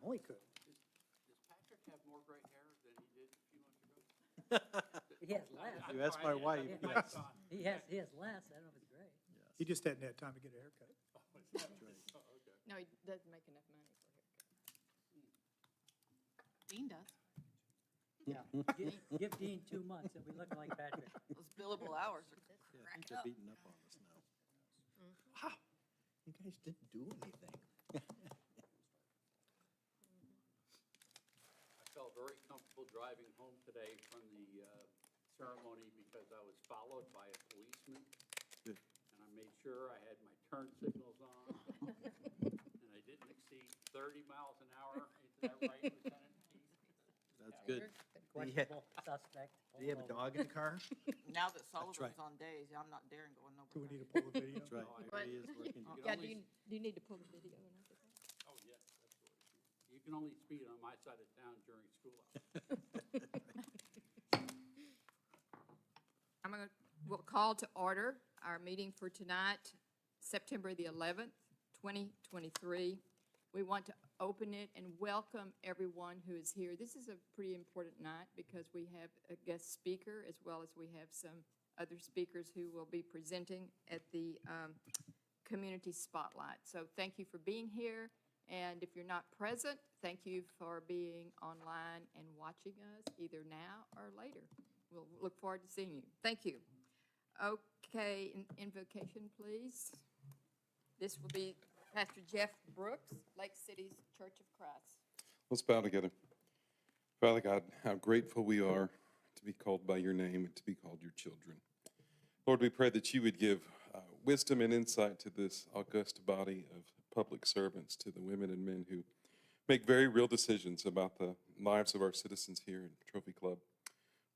Only could. Does Patrick have more gray hair than he did a few months ago? He has less. You asked my wife. Yeah. Yes. He has less. I don't know if it's great. He just hadn't had time to get a haircut. No, he doesn't make enough money for a haircut. Dean does. Yeah. Give Dean 2 months and we look like Patrick. Those billable hours are Yeah, I think cracked they're up. beating up on us now. Wow, you guys didn't do anything. I felt very comfortable driving home today from the ceremony because I was followed by a policeman. Good. And I made sure I had my turn signals on. And I didn't exceed 30 miles an hour. Is that right, Lieutenant? That's good. Questionable suspect. Do you have a dog in the car? Now that right. Sullivan's on days, I'm not daring going over. Do we need to pull the video? That's right. But- He is working. Yeah, do you need to pull the video and everything? Oh, yes, absolutely. You can only speed on my side of town during school hours. We'll call to order our meeting for tonight, September the 11th, 2023. We want to open it and welcome everyone who is here. This is a pretty important night because we have a guest speaker as well as we have some other speakers who will be presenting at the Community Spotlight. So thank you for being here. And if you're not present, thank you for being online and watching us either now or later. We'll look forward to seeing you. Thank you. Okay, invocation, please. This will be Pastor Jeff Brooks, Lake City's Church of Christ. Let's bow together. Father God, how grateful we are to be called by your name and to be called your children. Lord, we pray that you would give wisdom and insight to this august body of public servants, to the women and men who make very real decisions about the lives of our citizens here in Trophy Club.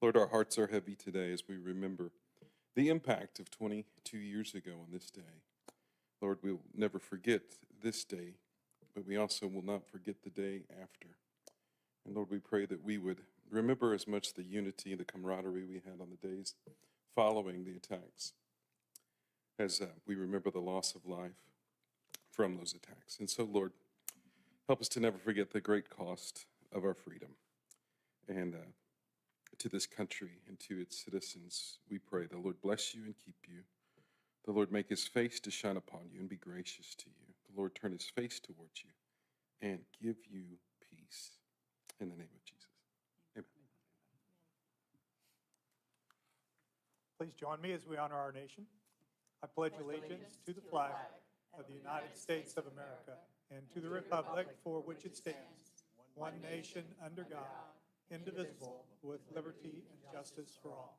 Lord, our hearts are heavy today as we remember the impact of 22 years ago on this day. Lord, we will never forget this day, but we also will not forget the day after. And Lord, we pray that we would remember as much the unity, the camaraderie we had on the days following the attacks, as we remember the loss of life from those attacks. And so, Lord, help us to never forget the great cost of our freedom. And to this country and to its citizens, we pray the Lord bless you and keep you. The Lord make his face to shine upon you and be gracious to you. The Lord turn his face towards you and give you peace. In the name of Jesus. Amen. Please join me as we honor our nation. I pledge allegiance to the flag of the United States of America and to the republic for which it stands, one nation under God, indivisible, with liberty and justice for all.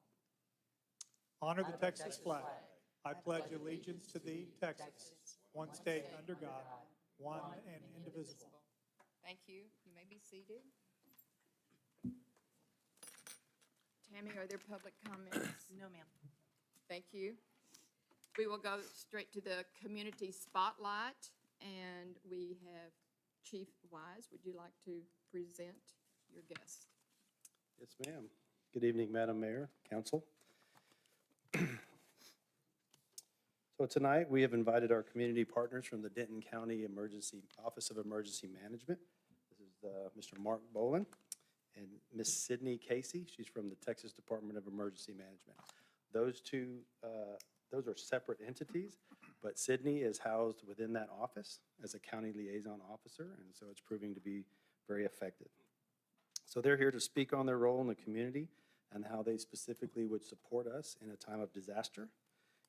Honor the Texas flag. I pledge allegiance to thee, Texas, one state under God, one and indivisible. Thank you. You may be seated. Tammy, are there public comments? No, ma'am. Thank you. We will go straight to the Community Spotlight, and we have Chief Wise. Would you like to present your guest? Yes, ma'am. Good evening, Madam Mayor, Council. So tonight, we have invited our community partners from the Denton County Office of Emergency Management. This is Mr. Mark Bolin and Miss Sydney Casey. She's from the Texas Department of Emergency Management. Those are separate entities, but Sydney is housed within that office as a county liaison officer, and so it's proving to be very effective. So they're here to speak on their role in the community and how they specifically would support us in a time of disaster.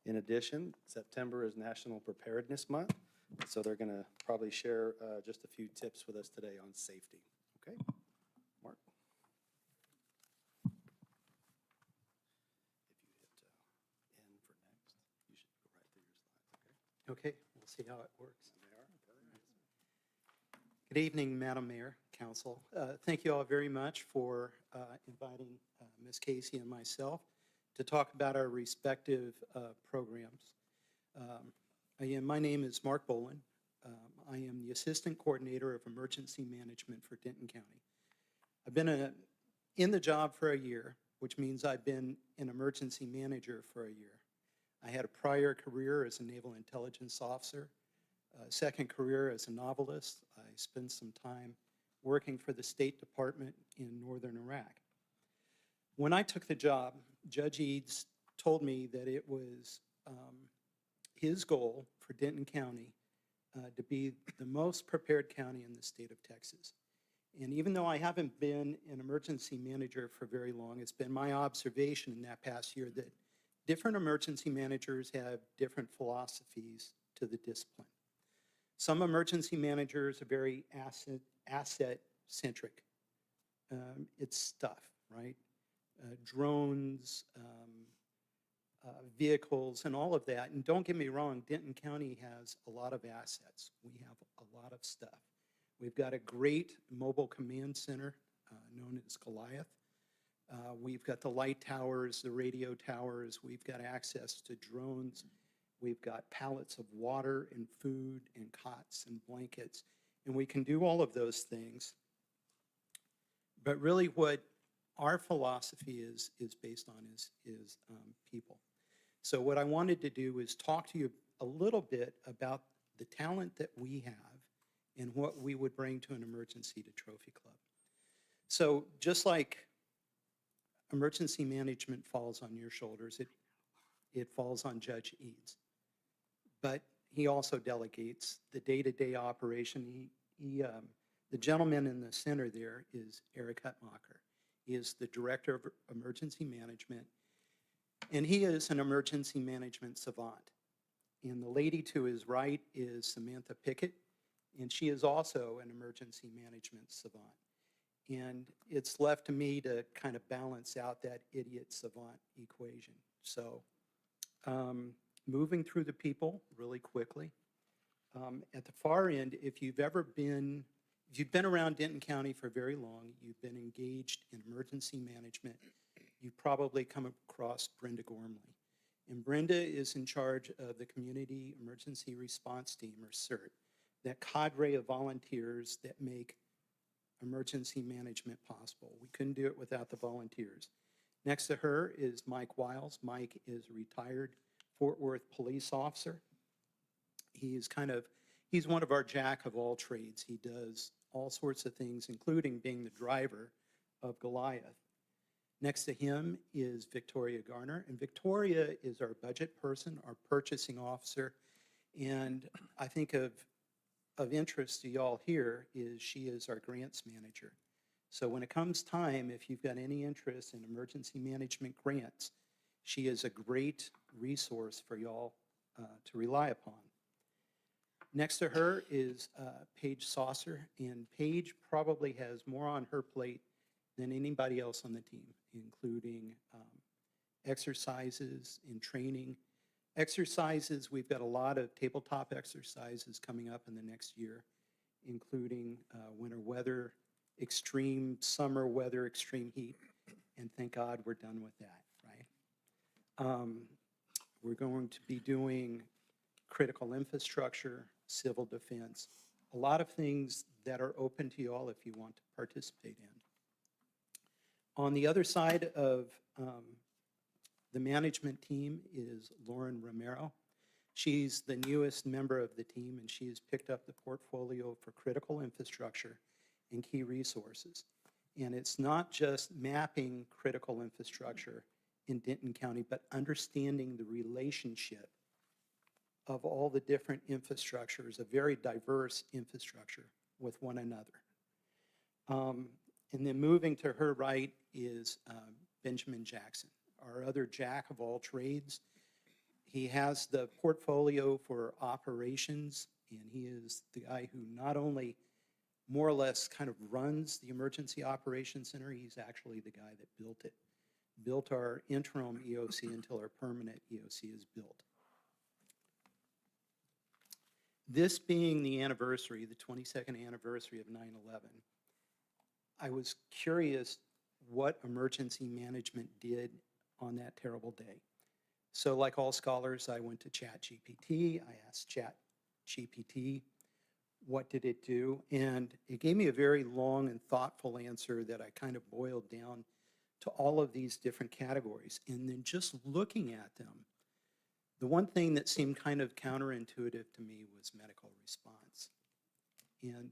In addition, September is National Preparedness Month, so they're going to probably share just a few tips with us today on safety. Okay, Mark? If you hit N for next, you should go right through your slides, okay? Okay, we'll see how it works. Good evening, Madam Mayor, Council. Thank you all very much for inviting Ms. Casey and myself to talk about our respective programs. My name is Mark Bolin. I am the Assistant Coordinator of Emergency Management for Denton County. I've been in the job for a year, which means I've been an emergency manager for a year. I had a prior career as a naval intelligence officer, a second career as a novelist. I spent some time working for the State Department in northern Iraq. When I took the job, Judge Eads told me that it was his goal for Denton County to be the most prepared county in the state of Texas. And even though I haven't been an emergency manager for very long, it's been my observation in that past year that different emergency managers have different philosophies to the discipline. Some emergency managers are very asset-centric. It's stuff, right? Drones, vehicles, and all of that. And don't get me wrong, Denton County has a lot of assets. We have a lot of stuff. We've got a great mobile command center known as Goliath. We've got the light towers, the radio towers. We've got access to drones. We've got pallets of water and food and cots and blankets. And we can do all of those things. But really what our philosophy is based on is people. So what I wanted to do is talk to you a little bit about the talent that we have and what we would bring to an emergency to Trophy Club. So just like emergency management falls on your shoulders, it falls on Judge Eads. But he also delegates the day-to-day operation. The gentleman in the center there is Eric Hutmacher. He is the Director of Emergency Management, and he is an emergency management savant. And the lady to his right is Samantha Pickett, and she is also an emergency management savant. And it's left to me to kind of balance out that idiot savant equation. So moving through the people really quickly. At the far end, if you've been around Denton County for very long, you've been engaged in emergency management, you've probably come across Brenda Gormley. And Brenda is in charge of the Community Emergency Response Team, or CERT, that cadre of volunteers that make emergency management possible. We couldn't do it without the volunteers. Next to her is Mike Wiles. Mike is a retired Fort Worth police officer. He's one of our jack of all trades. He does all sorts of things, including being the driver of Goliath. Next to him is Victoria Garner, and Victoria is our budget person, our purchasing officer, and I think of interest to y'all here is she is our grants manager. So when it comes time, if you've got any interest in emergency management grants, she is a great resource for y'all to rely upon. Next to her is Paige Saucer, and Paige probably has more on her plate than anybody else on the team, including exercises and training. Exercises, we've got a lot of tabletop exercises coming up in the next year, including winter weather, extreme summer weather, extreme heat, and thank God we're done with that, right? We're going to be doing critical infrastructure, civil defense, a lot of things that are open to you all if you want to participate in. On the other side of the management team is Lauren Romero. She's the newest member of the team, and she has picked up the portfolio for critical infrastructure and key resources. And it's not just mapping critical infrastructure in Denton County, but understanding the relationship of all the different infrastructures, a very diverse infrastructure with one another. And then moving to her right is Benjamin Jackson, our other jack of all trades. He has the portfolio for operations, and he is the guy who not only more or less kind of runs the Emergency Operations Center, he's actually the guy that built it. Built our interim EOC until our permanent EOC is built. This being the anniversary, the 22nd anniversary of 9/11, I was curious what emergency management did on that terrible day. So like all scholars, I went to ChatGPT. I asked ChatGPT, what did it do? And it gave me a very long and thoughtful answer that I kind of boiled down to all of these different categories. And then just looking at them, the one thing that seemed kind of counterintuitive to me was medical response. And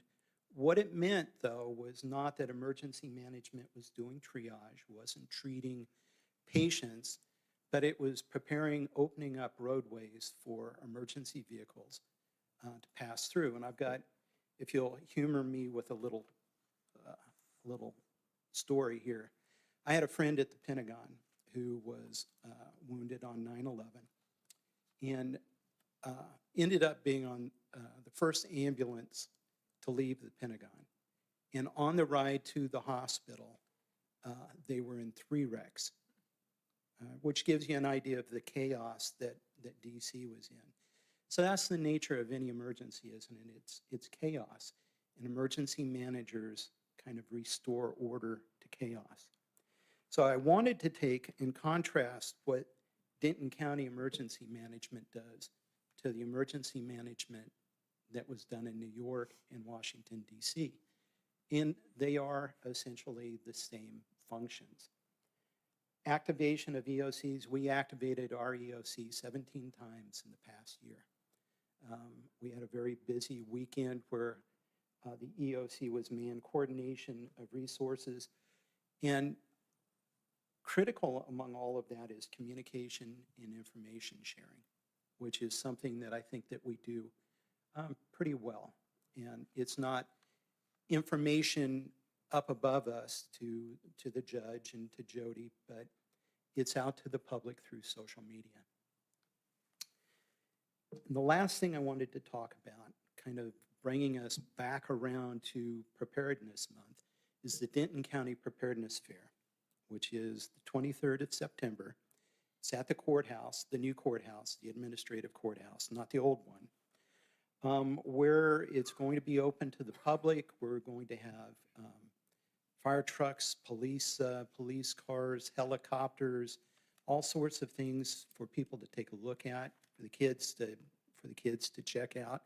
What it meant, though, was not that emergency management was doing triage, wasn't treating patients, but it was preparing, opening up roadways for emergency vehicles to pass through. And I've got, if you'll humor me with a little story here. I had a friend at the Pentagon who was wounded on 9/11 and ended up being on the first ambulance to leave the Pentagon. And on the ride to the hospital, they were in 3 wrecks, which gives you an idea of the chaos that DC was in. So that's the nature of any emergency, isn't it? It's chaos. And emergency managers kind of restore order to chaos. So I wanted to take and contrast what Denton County Emergency Management does to the emergency management that was done in New York and Washington, D.C. And they are essentially the same functions. Activation of EOCs, we activated our EOC 17 times in the past year. We had a very busy weekend where the EOC was manned, coordination of resources, and critical among all of that is communication and information sharing, which is something that I think that we do pretty well. And it's not information up above us to the judge and to Jody, but it's out to the public through social media. And the last thing I wanted to talk about, kind of bringing us back around to Preparedness Month, is the Denton County Preparedness Fair, which is the 23rd of September. It's at the courthouse, the new courthouse, the administrative courthouse, not the old one, where it's going to be open to the public. We're going to have fire trucks, police cars, helicopters, all sorts of things for people to take a look at, for the kids to check out.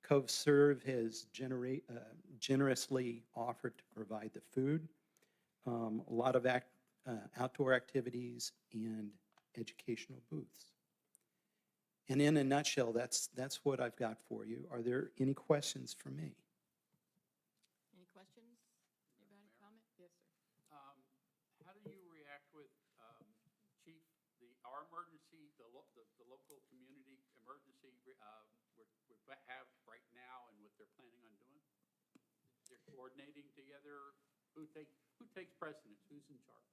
Cove Serve has generously offered to provide the food, a lot of outdoor activities, and educational booths. And in a nutshell, that's what I've got for you. Are there any questions for me? Any questions? Anybody comment? Yes, sir. How do you react with, Chief, our emergency, the local community emergency we have right now and what they're planning on doing? They're coordinating together. Who takes precedence? Who's in charge?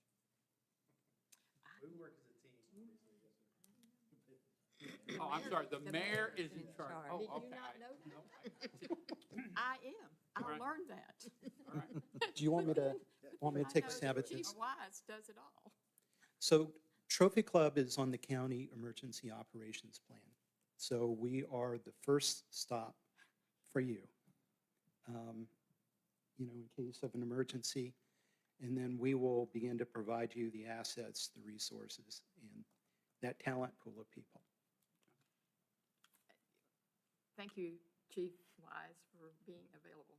We work as a team, obviously, yes, sir. Oh, I'm sorry, the mayor is in charge. Oh, Did you okay. not know that? No, I am. I All right. learned that. all right. Do you want me to take a stab at Chief this? Wise does it all. So Trophy Club is on the county emergency operations plan. So we are the first stop for you, in case of an emergency. And then we will begin to provide you the assets, the resources, and that talent pool of people. Thank you, Chief Wise, for being available.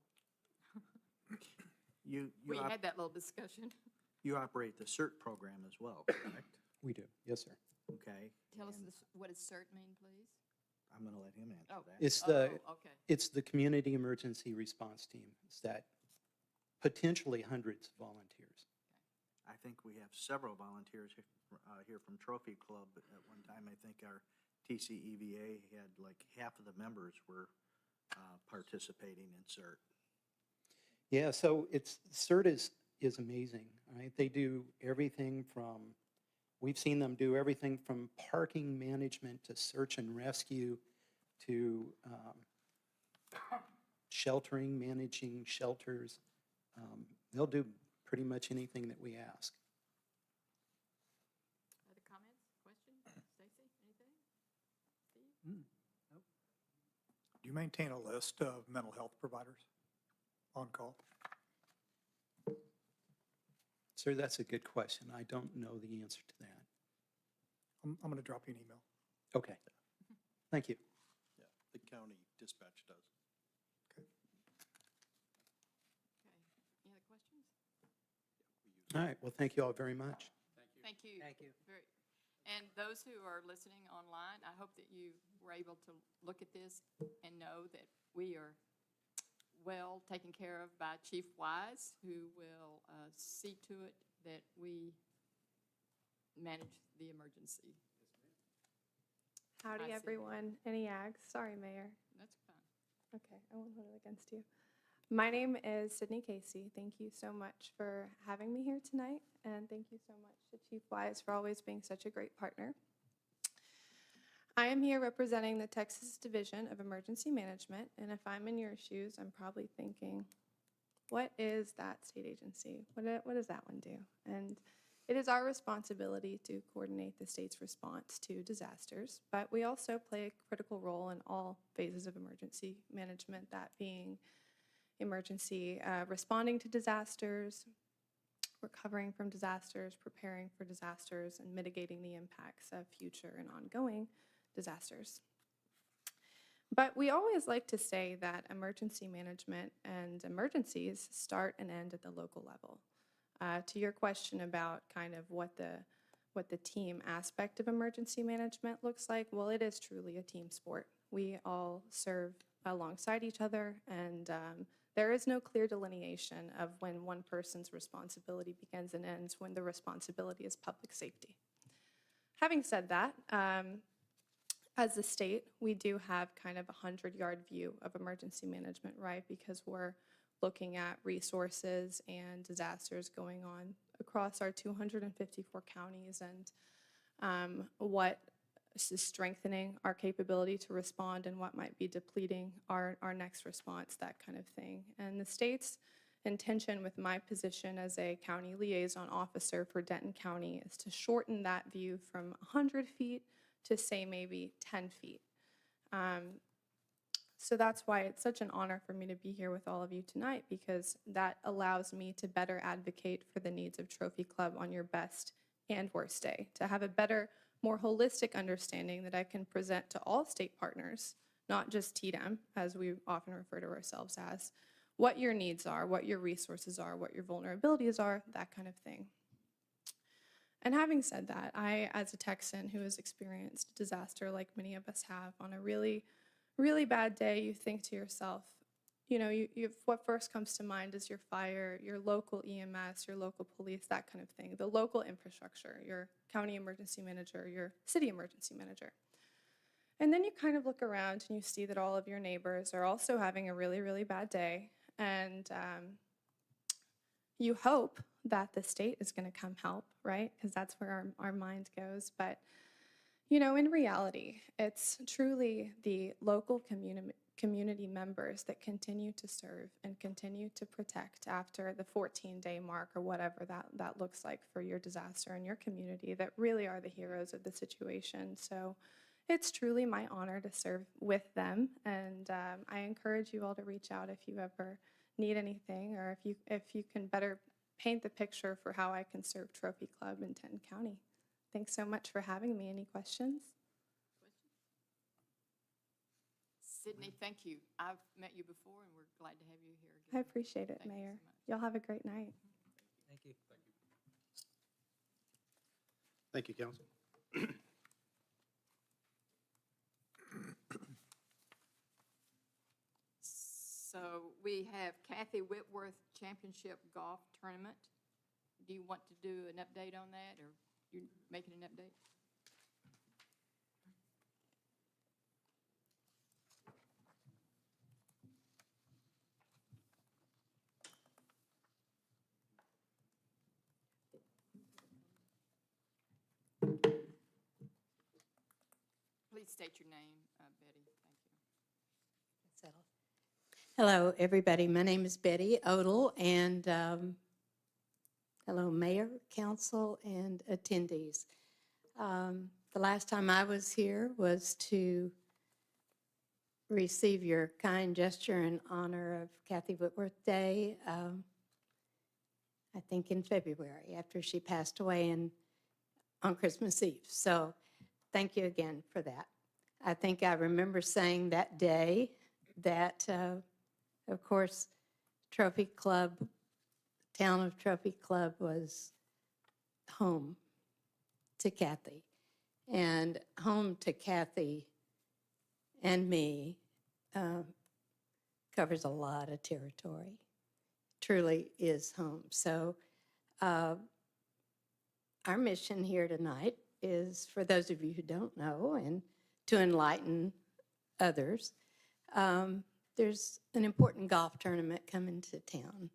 We had that little discussion. You operate the CERT program as well, correct? We do, yes, sir. Okay. Tell us and what does CERT mean, please? I'm going to let him answer Oh. that. Okay. It's the Community Emergency Response Team. It's that potentially hundreds of volunteers. I think we have several volunteers here from Trophy Club. At one time, I think our TCEVA had like half of the members were participating in CERT. Yeah, so CERT is amazing, right? They do everything from, we've seen them do everything from parking management to search and rescue to sheltering, managing shelters. They'll do pretty much anything that we ask. Other comments, questions? Stacy, anything? Steve? Do you maintain a list of mental health providers on call? Sir, that's a good question. I don't know the answer to that. I'm going to drop you an email. Okay. Thank you. Yeah, the county dispatch does. Okay. Any other questions? All right, well, thank you all very much. Thank you. Thank you. And those who are listening online, I hope that you were able to look at this and know that we are well taken care of by Chief Wise, who will see to it that we manage the emergency. Howdy, Hi, Sydney. everyone. Any ags? Sorry, Mayor. That's fine. Okay, I won't hold it against you. My name is Sydney Casey. Thank you so much for having me here tonight, and thank you so much to Chief Wise for always being such a great partner. I am here representing the Texas Division of Emergency Management, and if I'm in your shoes, I'm probably thinking, what is that state agency? What does that one do? And it is our responsibility to coordinate the state's response to disasters, but we also play a critical role in all phases of emergency management, that being emergency responding to disasters, recovering from disasters, preparing for disasters, and mitigating the impacts of future and ongoing disasters. But we always like to say that emergency management and emergencies start and end at the local level. To your question about kind of what the team aspect of emergency management looks like, well, it is truly a team sport. We all serve alongside each other, and there is no clear delineation of when one person's responsibility begins and ends, when the responsibility is public safety. Having said that, as a state, we do have kind of a 100-yard view of emergency management, right? Because we're looking at resources and disasters going on across our 254 counties, and what is strengthening our capability to respond and what might be depleting our next response, that kind of thing. And the state's intention with my position as a county liaison officer for Denton County is to shorten that view from 100 feet to, say, maybe 10 feet. So that's why it's such an honor for me to be here with all of you tonight, because that allows me to better advocate for the needs of Trophy Club on your best and worst day, to have a better, more holistic understanding that I can present to all state partners, not just TDEM, as we often refer to ourselves as, what your needs are, what your resources are, what your vulnerabilities are, that kind of thing. And having said that, I, as a Texan who has experienced disaster like many of us have, on a really bad day, you think to yourself, you know, what first comes to mind is your fire, your local EMS, your local police, that kind of thing, the local infrastructure, your county emergency manager, your city emergency manager. And then you kind of look around and you see that all of your neighbors are also having a really bad day, and you hope that the state is going to come help, right? Because that's where our mind goes. But you know, in reality, it's truly the local community members that continue to serve and continue to protect after the 14-day mark, or whatever that looks like for your disaster in your community, that really are the heroes of the situation. So it's truly my honor to serve with them, and I encourage you all to reach out if you ever need anything, or if you can better paint the picture for how I can serve Trophy Club in Denton County. Thanks so much for having me. Any questions? Sydney, thank you. I've met you before, and we're glad to have you here I again. appreciate it, Thank you Mayor. so much. Y'all have a great night. Thank you. Thank you, Council. So we have Kathy Whitworth Championship Golf Tournament. Do you want to do an update on that, or you making an update? Please state your name, Betty. Thank you. Hello, everybody. My name is Betty Odell, and hello, Mayor, Council, and attendees. The last time I was here was to receive your kind gesture in honor of Kathy Whitworth Day, I think in February, after she passed away on Christmas Eve. So thank you again for that. I think I remember saying that day that, of course, Trophy Club, town of Trophy Club was home to Kathy, and home to Kathy and me covers a lot of territory. Truly is home. So our mission here tonight is, for those of you who don't know, and to enlighten others, there's an important golf tournament coming to town.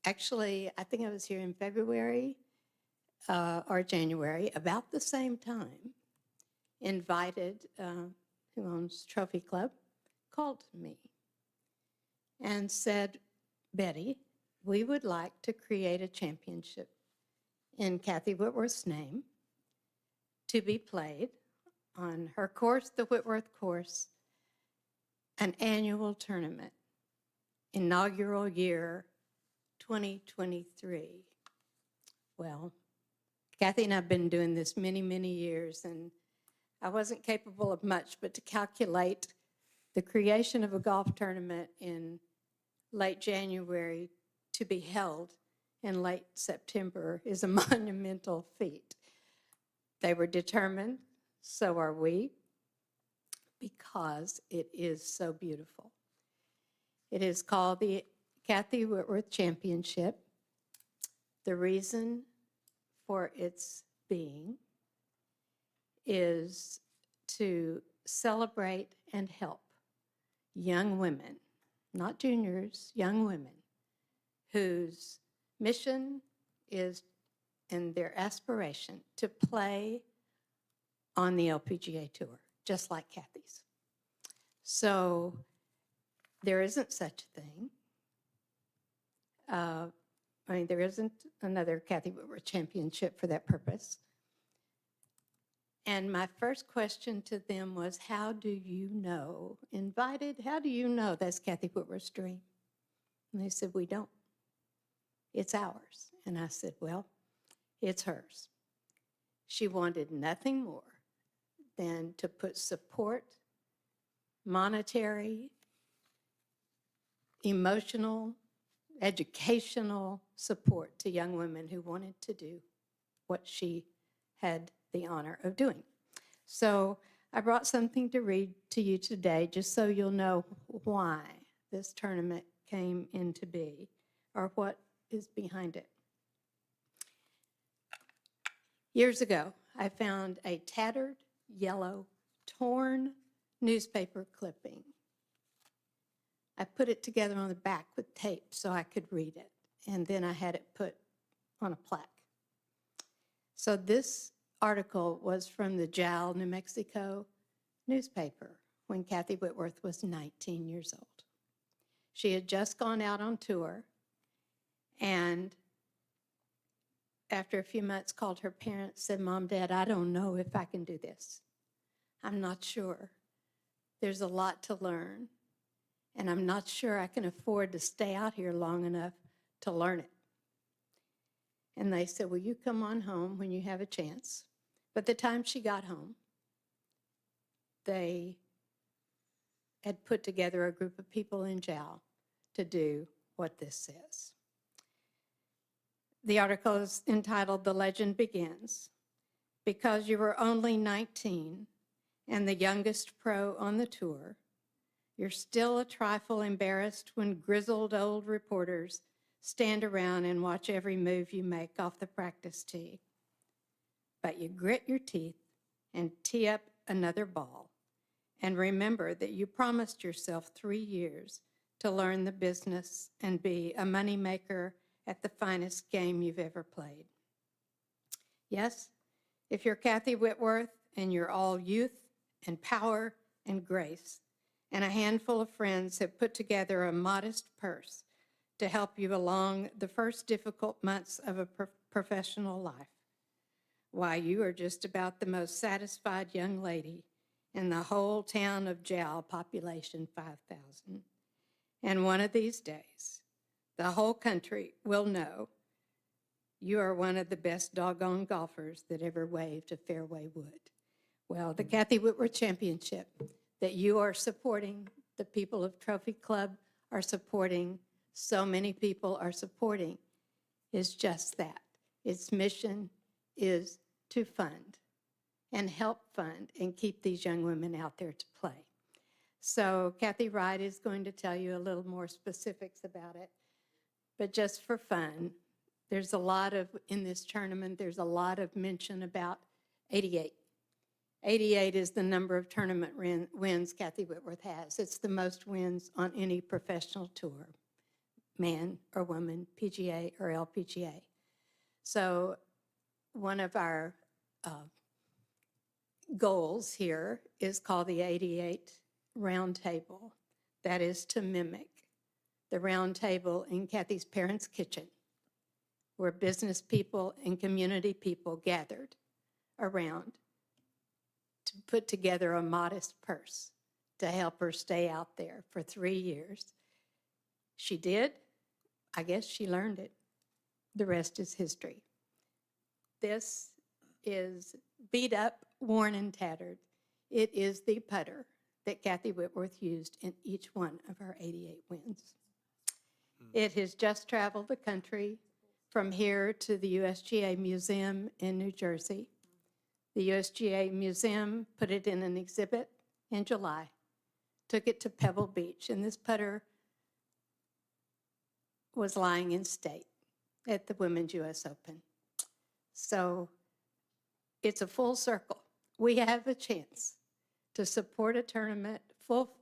Actually, I think I was here in February or January, about the same time, invited, who owns Trophy Club, called me and said, Betty, we would like to create a championship in Kathy Whitworth's name to be played on her course, the Whitworth course, an annual tournament, inaugural year 2023. Well, Kathy and I have been doing this many, many years, and I wasn't capable of much, but to calculate the creation of a golf tournament in late January to be held in late September is a monumental feat. They were determined, so are we, because it is so beautiful. It is called the Kathy Whitworth Championship. The reason for its being is to celebrate and help young women, not juniors, young women, whose mission is, and their aspiration, to play on the LPGA Tour, just like Kathy's. So there isn't such a thing. There isn't another Kathy Whitworth Championship for that purpose. And my first question to them was, how do you know, invited, how do you know that's Kathy Whitworth's dream? And they said, we don't. It's ours. And I said, well, it's hers. She wanted nothing more than to put support, monetary, emotional, educational support to young women who wanted to do what she had the honor of doing. So I brought something to read to you today, just so you'll know why this tournament came into be, or what is behind it. Years ago, I found a tattered, yellow, torn newspaper clipping. I put it together on the back with tape so I could read it, and then I had it put on a plaque. So this article was from the JAL, New Mexico newspaper when Kathy Whitworth was 19 years old. She had just gone out on tour, and after a few months called her parents, said, Mom, Dad, I don't know if I can do this. I'm not sure. There's a lot to learn, and I'm not sure I can afford to stay out here long enough to learn it. And they said, well, you come on home when you have a chance. But the time she got home, they had put together a group of people in JAL to do what this says. The article is entitled, The Legend Begins. Because you were only 19 and the youngest pro on the tour, you're still a trifle embarrassed when grizzled old reporters stand around and watch every move you make off the practice tee. But you grit your teeth and tee up another ball. And remember that you promised yourself 3 years to learn the business and be a moneymaker at the finest game you've ever played. Yes, if you're Kathy Whitworth and you're all youth and power and grace, and a handful of friends have put together a modest purse to help you along the first difficult months of a professional life, why, you are just about the most satisfied young lady in the whole town of JAL, population 5,000. And one of these days, the whole country will know you are one of the best doggone golfers that ever waved a fairway wood. Well, the Kathy Whitworth Championship that you are supporting, the people of Trophy Club are supporting, so many people are supporting, is just that. Its mission is to fund and help fund and keep these young women out there to play. So Kathy Wright is going to tell you a little more specifics about it. But just for fun, there's a lot of, in this tournament, there's a lot of mention about 88. 88 is the number of tournament wins Kathy Whitworth has. It's the most wins on any professional tour, man or woman, PGA or LPGA. So one of our goals here is called the 88 Roundtable. That is to mimic the round table in Kathy's parents' kitchen, where business people and community people gathered around to put together a modest purse to help her stay out there for 3 years. She did. I guess she learned it. The rest is history. This is beat up, worn, and tattered. It is the putter that Kathy Whitworth used in each one of her 88 wins. It has just traveled the country from here to the USGA Museum in New Jersey. The USGA Museum put it in an exhibit in July, took it to Pebble Beach, and this putter was lying in state at the Women's US Open. So it's a full circle. We have a chance to support a tournament full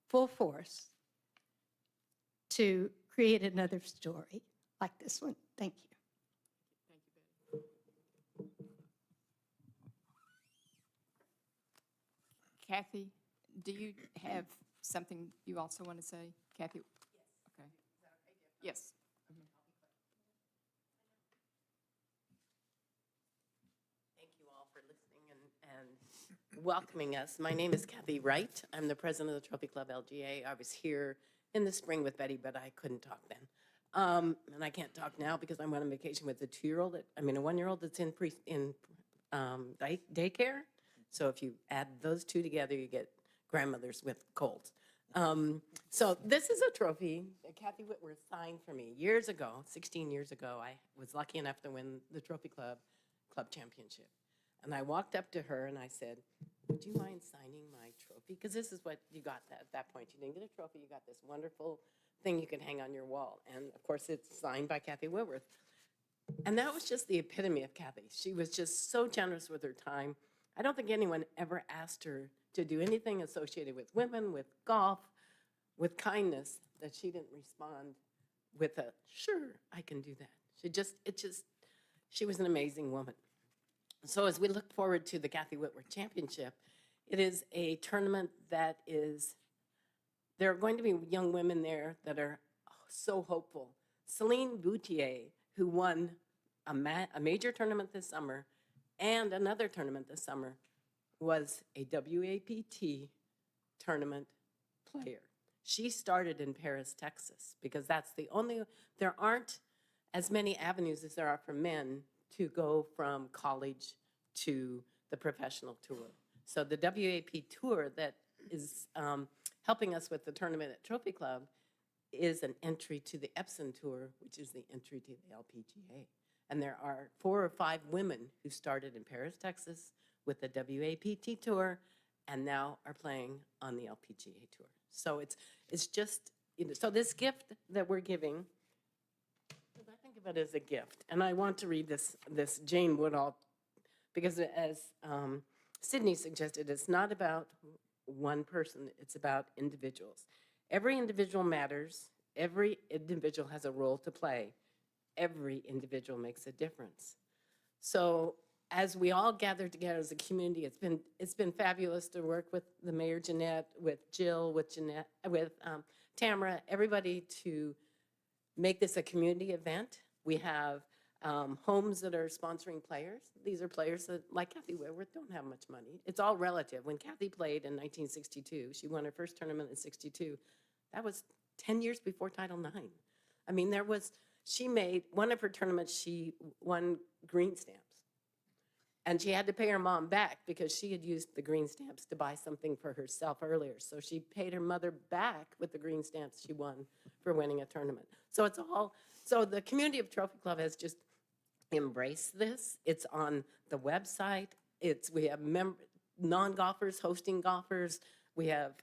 force to create another story like this one. Thank you. Thank you, Betty. Kathy, do you have something you also want to say? Kathy? Yes. Okay. Yes. Thank you all for listening and welcoming us. My name is Kathy Wright. I'm the president of the Trophy Club LGA. I was here in the spring with Betty, but I couldn't talk then. And I can't talk now because I'm on vacation with a 2-year-old, a 1-year-old that's in daycare. So if you add those two together, you get grandmothers with colds. So this is a trophy that Kathy Whitworth signed for me years ago, 16 years ago. I was lucky enough to win the Trophy Club Championship. And I walked up to her and I said, would you mind signing my trophy? Because this is what you got at that point. You didn't get a trophy, you got this wonderful thing you can hang on your wall. And of course, it's signed by Kathy Whitworth. And that was just the epitome of Kathy. She was just so generous with her time. I don't think anyone ever asked her to do anything associated with women, with golf, with kindness, that she didn't respond with a, sure, I can do that. She was an amazing woman. So as we look forward to the Kathy Whitworth Championship, it is a tournament that there are going to be young women there that are so hopeful. Celine Boutier, who won a major tournament this summer and another tournament this summer, was a WAPT tournament player. She started in Paris, Texas, because there aren't as many avenues as there are for men to go from college to the professional tour. So the WAP tour that is helping us with the tournament at Trophy Club is an entry to the Epson tour, which is the entry to the LPGA. And there are 4 or 5 women who started in Paris, Texas with the WAPT tour and now are playing on the LPGA tour. So it's just, so this gift that we're giving, I think of it as a gift. And I want to read this Jane Woodall, because as Sydney suggested, it's not about one person, it's about individuals. Every individual matters. Every individual has a role to play. Every individual makes a difference. So as we all gather together as a community, it's been fabulous to work with the Mayor Jeanette, with Jill, with Jeanette, with Tamara, everybody to make this a community event. We have homes that are sponsoring players. These are players that, like Kathy Whitworth, don't have much money. It's all relative. When Kathy played in 1962, she won her first tournament in 62. That was 10 years before Title IX. I mean, she made, one of her tournaments, she won green stamps. And she had to pay her mom back because she had used the green stamps to buy something for herself earlier. So she paid her mother back with the green stamps she won for winning a tournament. So so the community of Trophy Club has just embraced this. It's on the website. We have non-golfers hosting golfers. We have,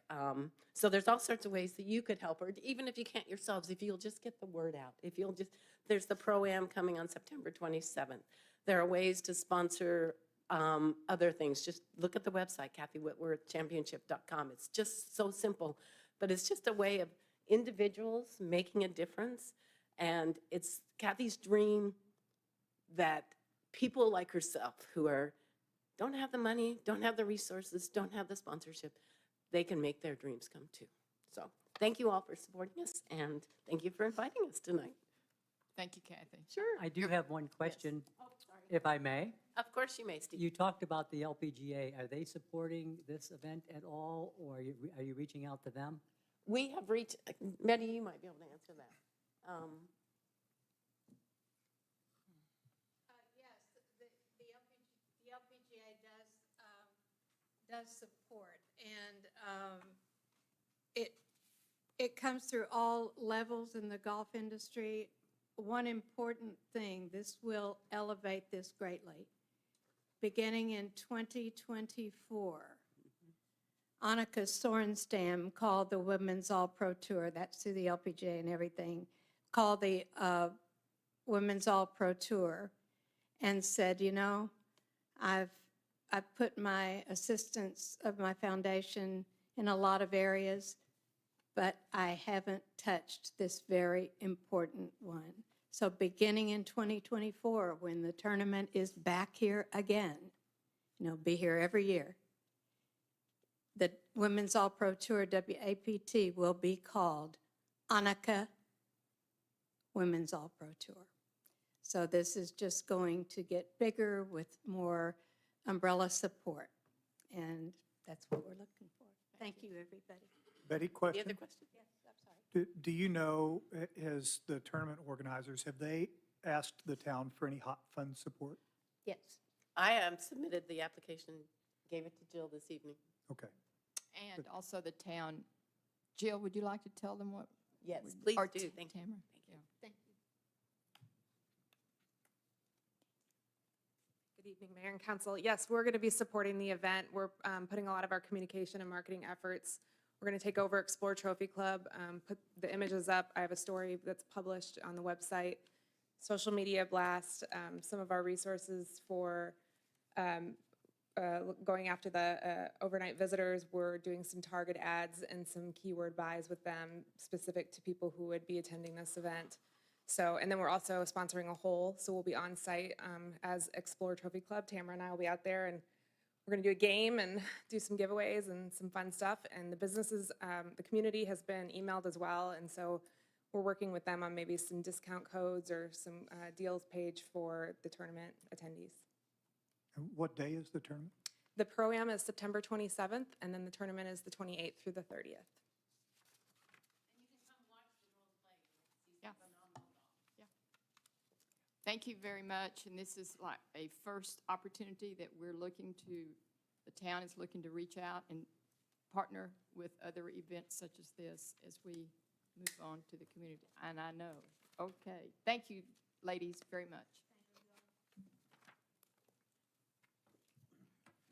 so there's all sorts of ways that you could help, or even if you can't yourselves, if you'll just get the word out. If you'll just, there's the Pro-Am coming on September 27th. There are ways to sponsor other things. Just look at the website, kathywhitworthchampionship.com. It's just so simple, but it's just a way of individuals making a difference. And it's Kathy's dream that people like herself who don't have the money, don't have the resources, don't have the sponsorship, they can make their dreams come true. So thank you all for supporting us, and thank you for inviting us tonight. Thank you, Kathy. Sure. I do have one question, Oh, sorry. if I may. Of course you may, Steve. You talked about the LPGA. Are they supporting this event at all, or are you reaching out to them? We have reached, Betty, you might be able to answer that. Yes, the LPGA does support, and it comes through all levels in the golf industry. One important thing, this will elevate this greatly. Beginning in 2024, Annika Sorenstam called the Women's All-Pro Tour, that's through the LPGA and everything, called the Women's All-Pro Tour and said, you know, I've put my assistance of my foundation in a lot of areas, but I haven't touched this very important one. So beginning in 2024, when the tournament is back here again, be here every year, the Women's All-Pro Tour, WAPT, will be called Annika Women's All-Pro Tour. So this is just going to get bigger with more umbrella support, and that's what we're looking for. Thank you, everybody. Betty, Any question? other questions? Yes, I'm sorry. Do you know, as the tournament organizers, have they asked the town for any hot fund support? Yes. I submitted the application, gave it to Jill this evening. Okay. And also the town. Jill, would you like to tell them what? Yes, would- please or do. Thank you. Tamara? Thank you. Yeah. Thank you. Good evening, Mayor and Council. Yes, we're going to be supporting the event. We're putting a lot of our communication and marketing efforts. We're going to take over Explore Trophy Club, put the images up. I have a story that's published on the website, social media blast, some of our resources for going after the overnight visitors. We're doing some target ads and some keyword buys with them specific to people who would be attending this event. So, and then we're also sponsoring a hole, so we'll be on site as Explore Trophy Club. Tamara and I will be out there, and we're gonna do a game and do some giveaways and some fun stuff. And the businesses, the community has been emailed as well, and so we're working with them on maybe some discount codes or some deals page for the tournament attendees. And what day is the tournament? The Pro-Am is September 27th, and then the tournament is the 28th through the 30th. Yeah. Yeah. Thank you very much, and this is like a first opportunity that we're looking to, the town is looking to reach out and partner with other events such as this as we move on to the community, and I know. Okay, thank you, ladies, very much.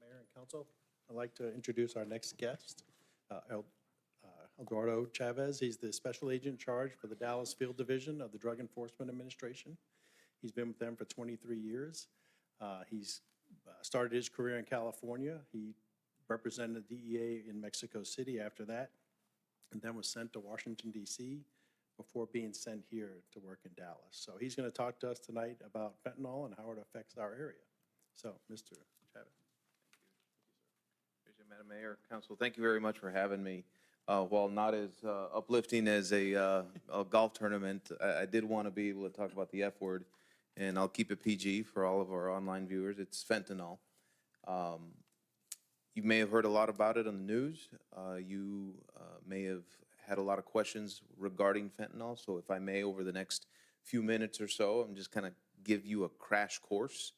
Mayor and Council, I'd like to introduce our next guest, Eduardo Chavez. He's the Special Agent in charge for the Dallas Field Division of the Drug Enforcement Administration. He's been with them for 23 years. He's started his career in California. He represented the DEA in Mexico City after that, and then was sent to Washington, D.C. before being sent here to work in Dallas. So he's going to talk to us tonight about fentanyl and how it affects our area. So, Mr. Chavez. Appreciate it, Madam Mayor, Council, thank you very much for having me. While not as uplifting as a golf tournament, I did want to be able to talk about the F word, and I'll keep it PG for all of our online viewers. It's fentanyl. You may have heard a lot about it on the news. You may have had a lot of questions regarding fentanyl, so if I may, over the next few minutes or so, I'm just kind of give you a crash course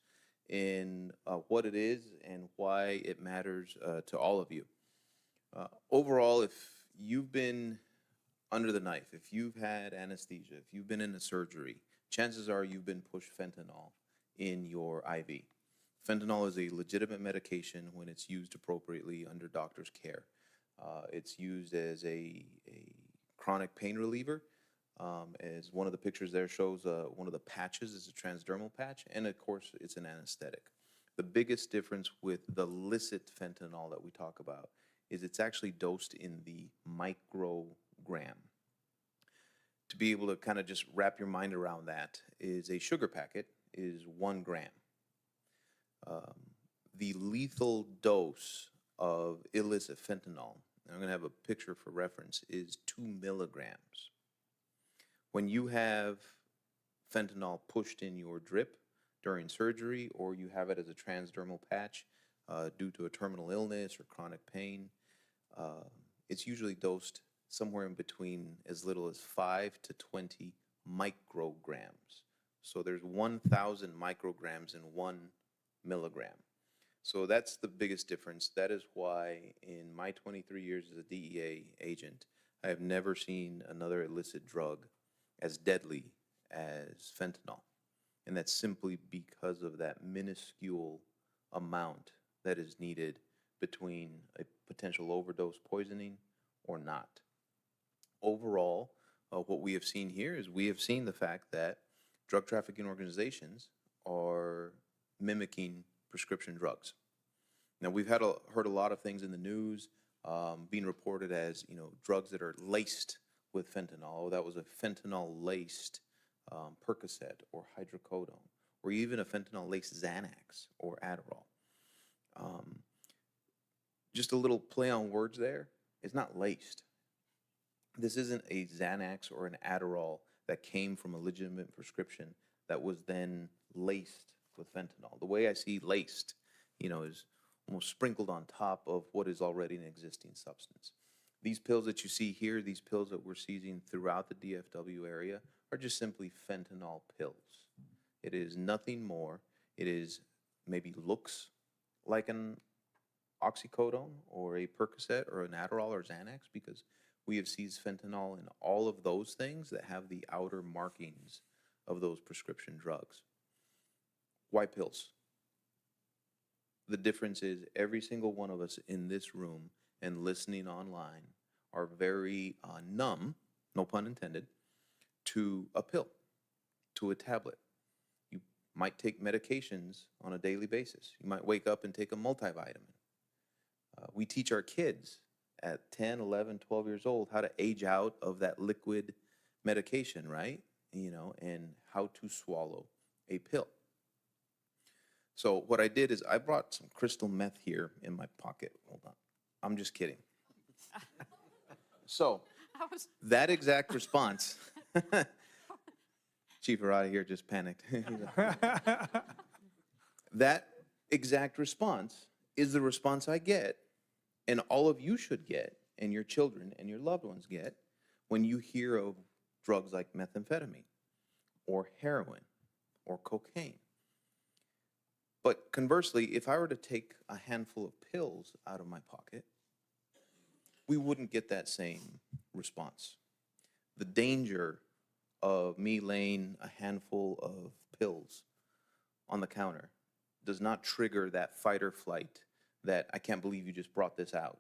in what it is and why it matters to all of you. Overall, if you've been under the knife, if you've had anesthesia, if you've been in a surgery, chances are you've been pushed fentanyl in your IV. Fentanyl is a legitimate medication when it's used appropriately under doctor's care. It's used as a chronic pain reliever. As one of the pictures there shows, one of the patches is a transdermal patch, and of course, it's an anesthetic. The biggest difference with the licit fentanyl that we talk about is it's actually dosed in the microgram. To be able to kind of just wrap your mind around that is a sugar packet is 1 gram. The lethal dose of illicit fentanyl, and I'm going to have a picture for reference, is 2 milligrams. When you have fentanyl pushed in your drip during surgery, or you have it as a transdermal patch due to a terminal illness or chronic pain, it's usually dosed somewhere in between as little as 5 to 20 micrograms. So there's 1,000 micrograms in 1 milligram. So that's the biggest difference. That is why in my 23 years as a DEA agent, I have never seen another illicit drug as deadly as fentanyl. And that's simply because of that minuscule amount that is needed between a potential overdose poisoning or not. Overall, what we have seen here is we have seen the fact that drug trafficking organizations are mimicking prescription drugs. Now, we've heard a lot of things in the news being reported as, drugs that are laced with fentanyl. That was a fentanyl-laced Percocet or hydrocodone, or even a fentanyl-laced Xanax or Adderall. Just a little play on words there. It's not laced. This isn't a Xanax or an Adderall that came from a legitimate prescription that was then laced with fentanyl. The way I see laced, is almost sprinkled on top of what is already an existing substance. These pills that you see here, these pills that we're seizing throughout the DFW area, are just simply fentanyl pills. It is nothing more. It is maybe looks like an oxycodone or a Percocet or an Adderall or Xanax, because we have seized fentanyl in all of those things that have the outer markings of those prescription drugs. Why pills? The difference is every single one of us in this room and listening online are very numb, no pun intended, to a pill, to a tablet. You might take medications on a daily basis. You might wake up and take a multivitamin. We teach our kids at 10, 11, 12 years old how to age out of that liquid medication, right? And how to swallow a pill. So what I did is I brought some crystal meth here in my pocket. Hold on. I'm just kidding. So that exact response, Chief Arata here just panicked. That exact response is the response I get, and all of you should get, and your children and your loved ones get, when you hear of drugs like methamphetamine or heroin or cocaine. But conversely, if I were to take a handful of pills out of my pocket, we wouldn't get that same response. The danger of me laying a handful of pills on the counter does not trigger that fight or flight, that I can't believe you just brought this out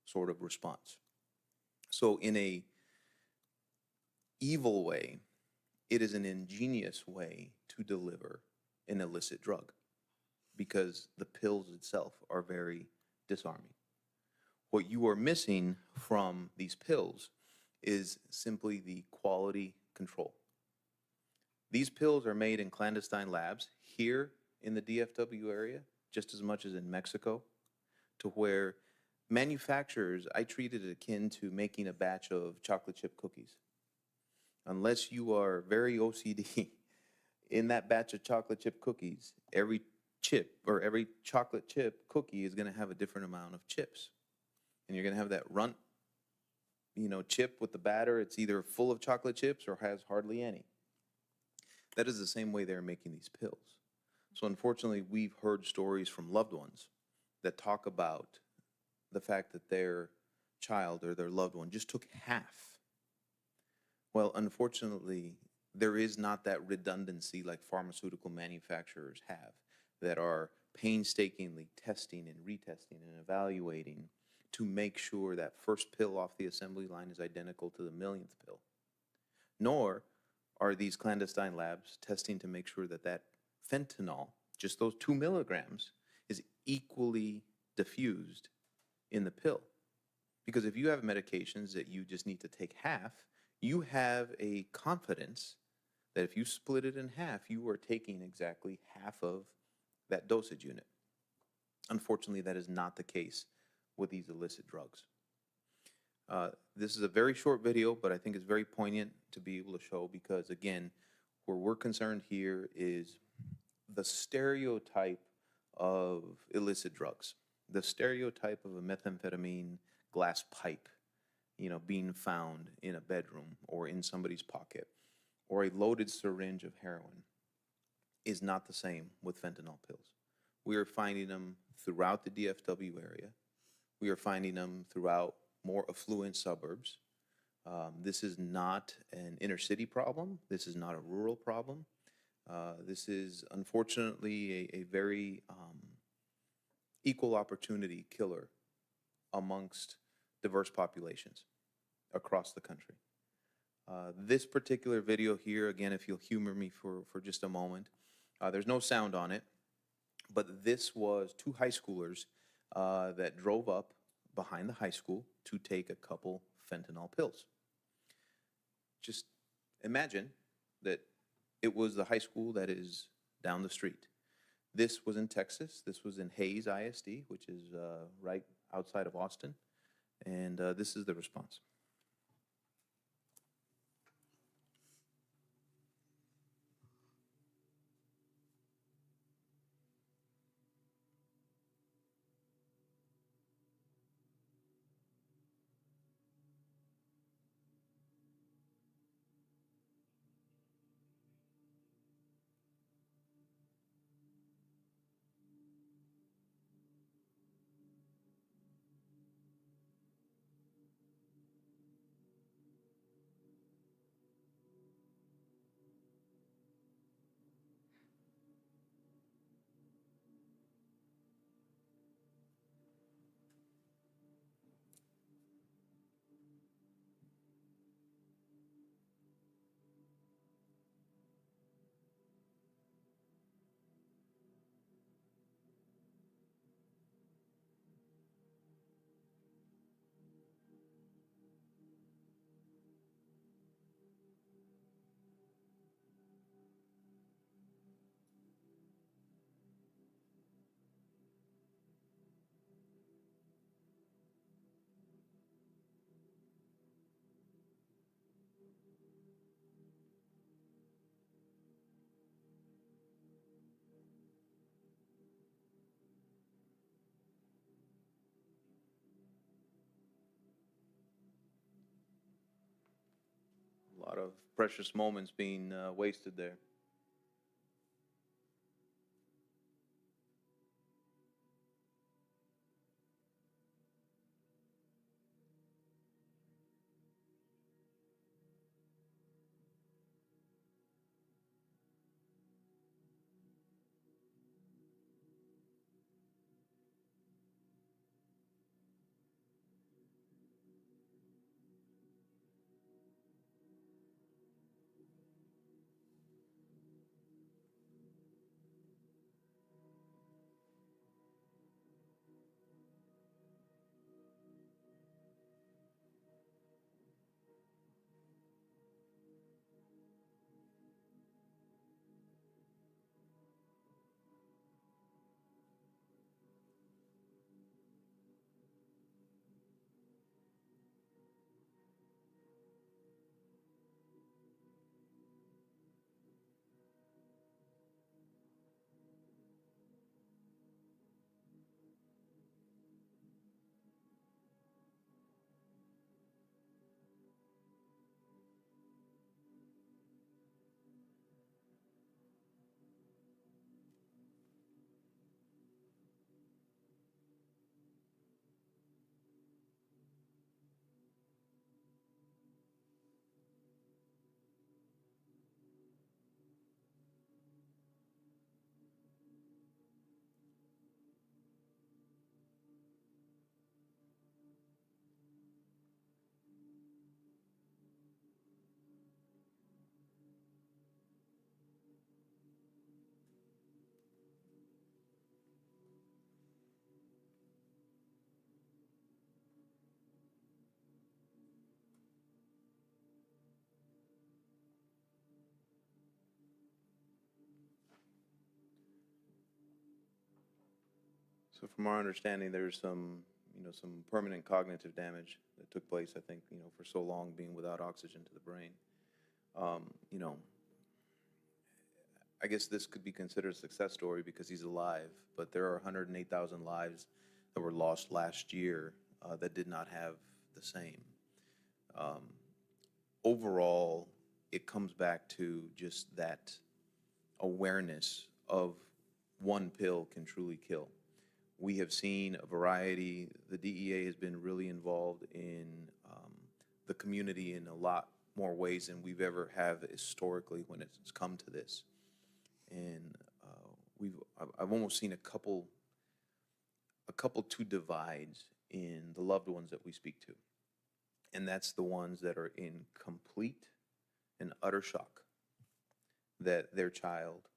sort of response. So in a evil way, it is an ingenious way to deliver an illicit drug, because the pills itself are very disarming. What you are missing from these pills is simply the quality control. These pills are made in clandestine labs here in the DFW area, just as much as in Mexico, to where manufacturers, I treat it akin to making a batch of chocolate chip cookies. Unless you are very OCD, in that batch of chocolate chip cookies, every chip or every chocolate chip cookie is going to have a different amount of chips. And you're going to have that runt, chip with the batter. It's either full of chocolate chips or has hardly any. That is the same way they're making these pills. So unfortunately, we've heard stories from loved ones that talk about the fact that their child or their loved one just took half. Well, unfortunately, there is not that redundancy like pharmaceutical manufacturers have, that are painstakingly testing and retesting and evaluating to make sure that first pill off the assembly line is identical to the millionth pill. Nor are these clandestine labs testing to make sure that that fentanyl, just those 2 milligrams, is equally diffused in the pill. Because if you have medications that you just need to take half, you have a confidence that if you split it in half, you are taking exactly half of that dosage unit. Unfortunately, that is not the case with these illicit drugs. This is a very short video, but I think it's very poignant to be able to show because, again, where we're concerned here is the stereotype of illicit drugs, the stereotype of a methamphetamine glass pipe, being found in a bedroom or in somebody's pocket, or a loaded syringe of heroin is not the same with fentanyl pills. We are finding them throughout the DFW area. We are finding them throughout more affluent suburbs. This is not an inner city problem. This is not a rural problem. This is unfortunately a very equal opportunity killer amongst diverse populations across the country. This particular video here, again, if you'll humor me for just a moment, there's no sound on it, but this was 2 high schoolers that drove up behind the high school to take a couple fentanyl pills. Just imagine that it was the high school that is down the street. This was in Texas. This was in Hayes ISD, which is right outside of Austin. And this is the response. A lot of precious moments being wasted there. So from our understanding, there's some, some permanent cognitive damage that took place, I think, for so long being without oxygen to the brain. You know, I guess this could be considered a success story because he's alive, but there are 108,000 lives that were lost last year that did not have the same. Overall, it comes back to just that awareness of one pill can truly kill. We have seen a variety, the DEA has been really involved in the community in a lot more ways than we've ever have historically when it's come to this. And I've almost seen a couple two divides in the loved ones that we speak to. And that's the ones that are in complete and utter shock that their child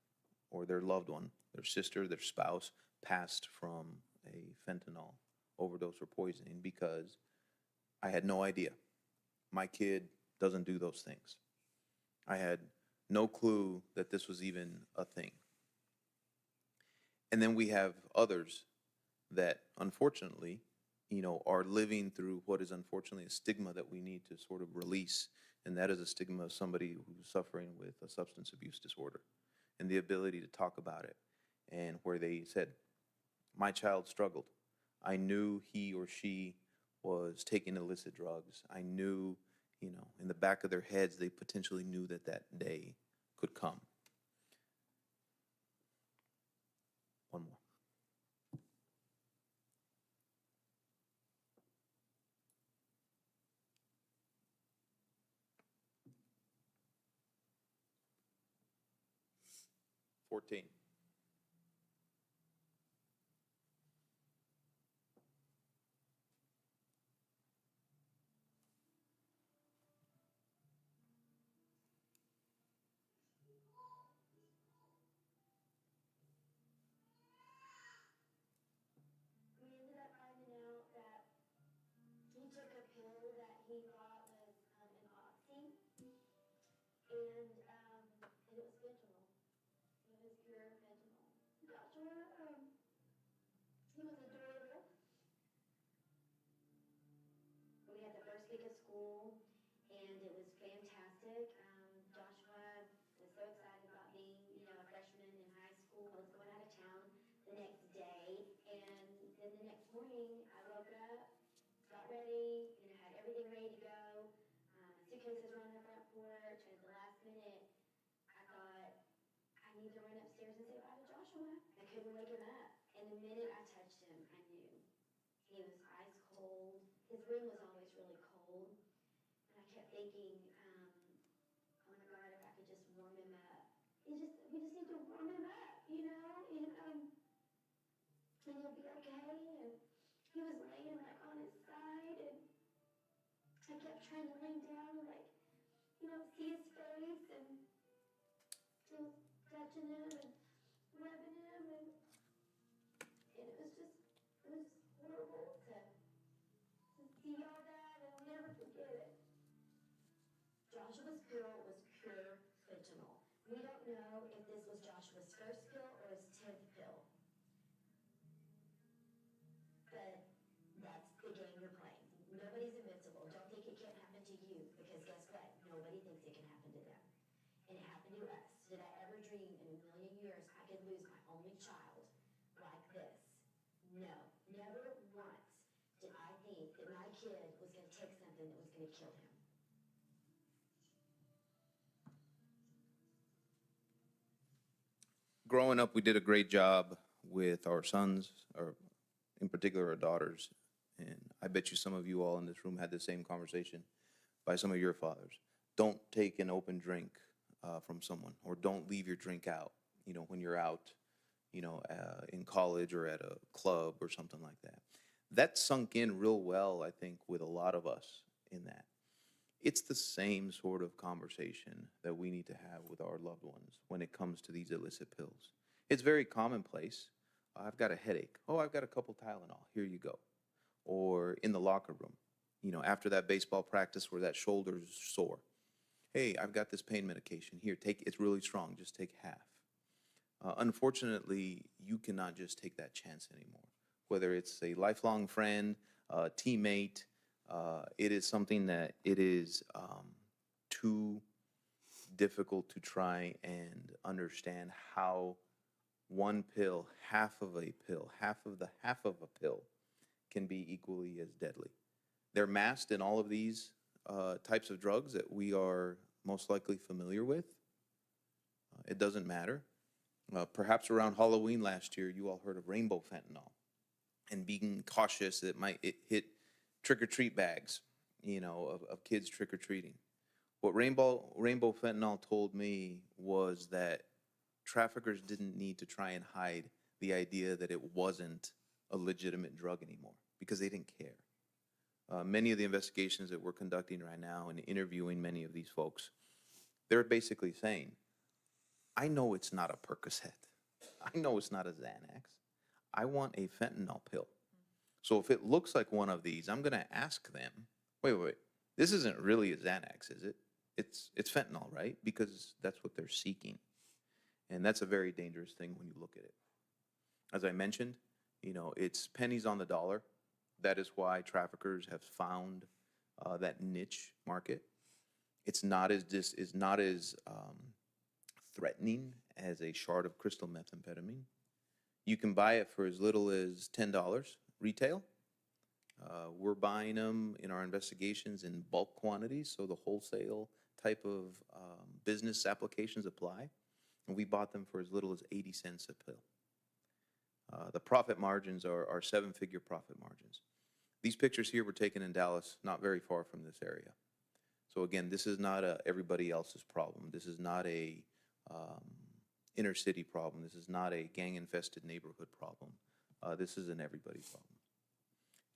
or their loved one, their sister, their spouse, passed from a fentanyl overdose or poisoning because I had no idea. My kid doesn't do those things. I had no clue that this was even a thing. And then we have others that unfortunately, are living through what is unfortunately a stigma that we need to sort of release. And that is a stigma of somebody who's suffering with a substance abuse disorder and the ability to talk about it. And where they said, my child struggled. I knew he or she was taking illicit drugs. I knew, in the back of their heads, they potentially knew that that day could come. One more. $14. We ended up finding out that he took a pill that he thought was an oxy, and it was fentanyl. It was pure fentanyl. Joshua, he was adorable. We had the first week of school, and it was fantastic. Joshua was so excited about being, a freshman in high school. I was going out of town the next day, and then the next morning, I woke up, got ready, had everything ready to go. My suitcases were on the front porch, and at the last minute, I thought, I need to run upstairs and say bye to Joshua. I couldn't wake him up. And the minute I touched him, I knew. He was ice cold. His room was always really cold. And I kept thinking, oh my God, if I could just warm him up. We just need to warm him up, and he'll be okay. And he was laying like on his side, and I kept trying to lay down and see his face, and I was touching him and rubbing him, and it was horrible to see all that, and I'll never forget it. Joshua's pill was pure fentanyl. We don't know if this was Joshua's first pill or his 10th pill. But that's the game you're playing. Nobody's invincible. Don't think it can't happen to you, because guess what? Nobody thinks it can happen to them. And it happened to us. Did I ever dream in a million years I could lose my only child like this? No. Never once did I think that my kid was going to take something that was going to kill him. Growing up, we did a great job with our sons, or in particular our daughters. And I bet you some of you all in this room had the same conversation by some of your fathers. Don't take an open drink from someone, or don't leave your drink out, when you're out, in college or at a club or something like that. That sunk in real well, I think, with a lot of us in that. It's the same sort of conversation that we need to have with our loved ones when it comes to these illicit pills. It's very commonplace. I've got a headache. Oh, I've got a couple Tylenol. Here you go. Or in the locker room, after that baseball practice where that shoulder's sore. Hey, I've got this pain medication. Here, it's really strong. Just take half. Unfortunately, you cannot just take that chance anymore. whether it's a lifelong friend, teammate. It is something that it is too difficult to try and understand how one pill, half of a pill, half of a pill can be equally as deadly. They're masked in all of these types of drugs that we are most likely familiar with. It doesn't matter. Perhaps around Halloween last year, you all heard of rainbow fentanyl and being cautious that it hit trick-or-treat bags, of kids trick-or-treating. What rainbow fentanyl told me was that traffickers didn't need to try and hide the idea that it wasn't a legitimate drug anymore because they didn't care. Many of the investigations that we're conducting right now and interviewing many of these folks, they're basically saying, I know it's not a Percocet. I know it's not a Xanax. I want a fentanyl pill. So if it looks like one of these, I'm going to ask them, wait, this isn't really a Xanax, is it? It's fentanyl, right? Because that's what they're seeking. And that's a very dangerous thing when you look at it. As I mentioned, it's pennies on the dollar. That is why traffickers have found that niche market. It's not as threatening as a shard of crystal methamphetamine. You can buy it for as little as $10 retail. We're buying them in our investigations in bulk quantities, so the wholesale type of business applications apply. And we bought them for as little as 80 cents a pill. The profit margins are seven-figure profit margins. These pictures here were taken in Dallas, not very far from this area. So again, this is not everybody else's problem. This is not a inner city problem. This is not a gang-infested neighborhood problem. This is an everybody problem.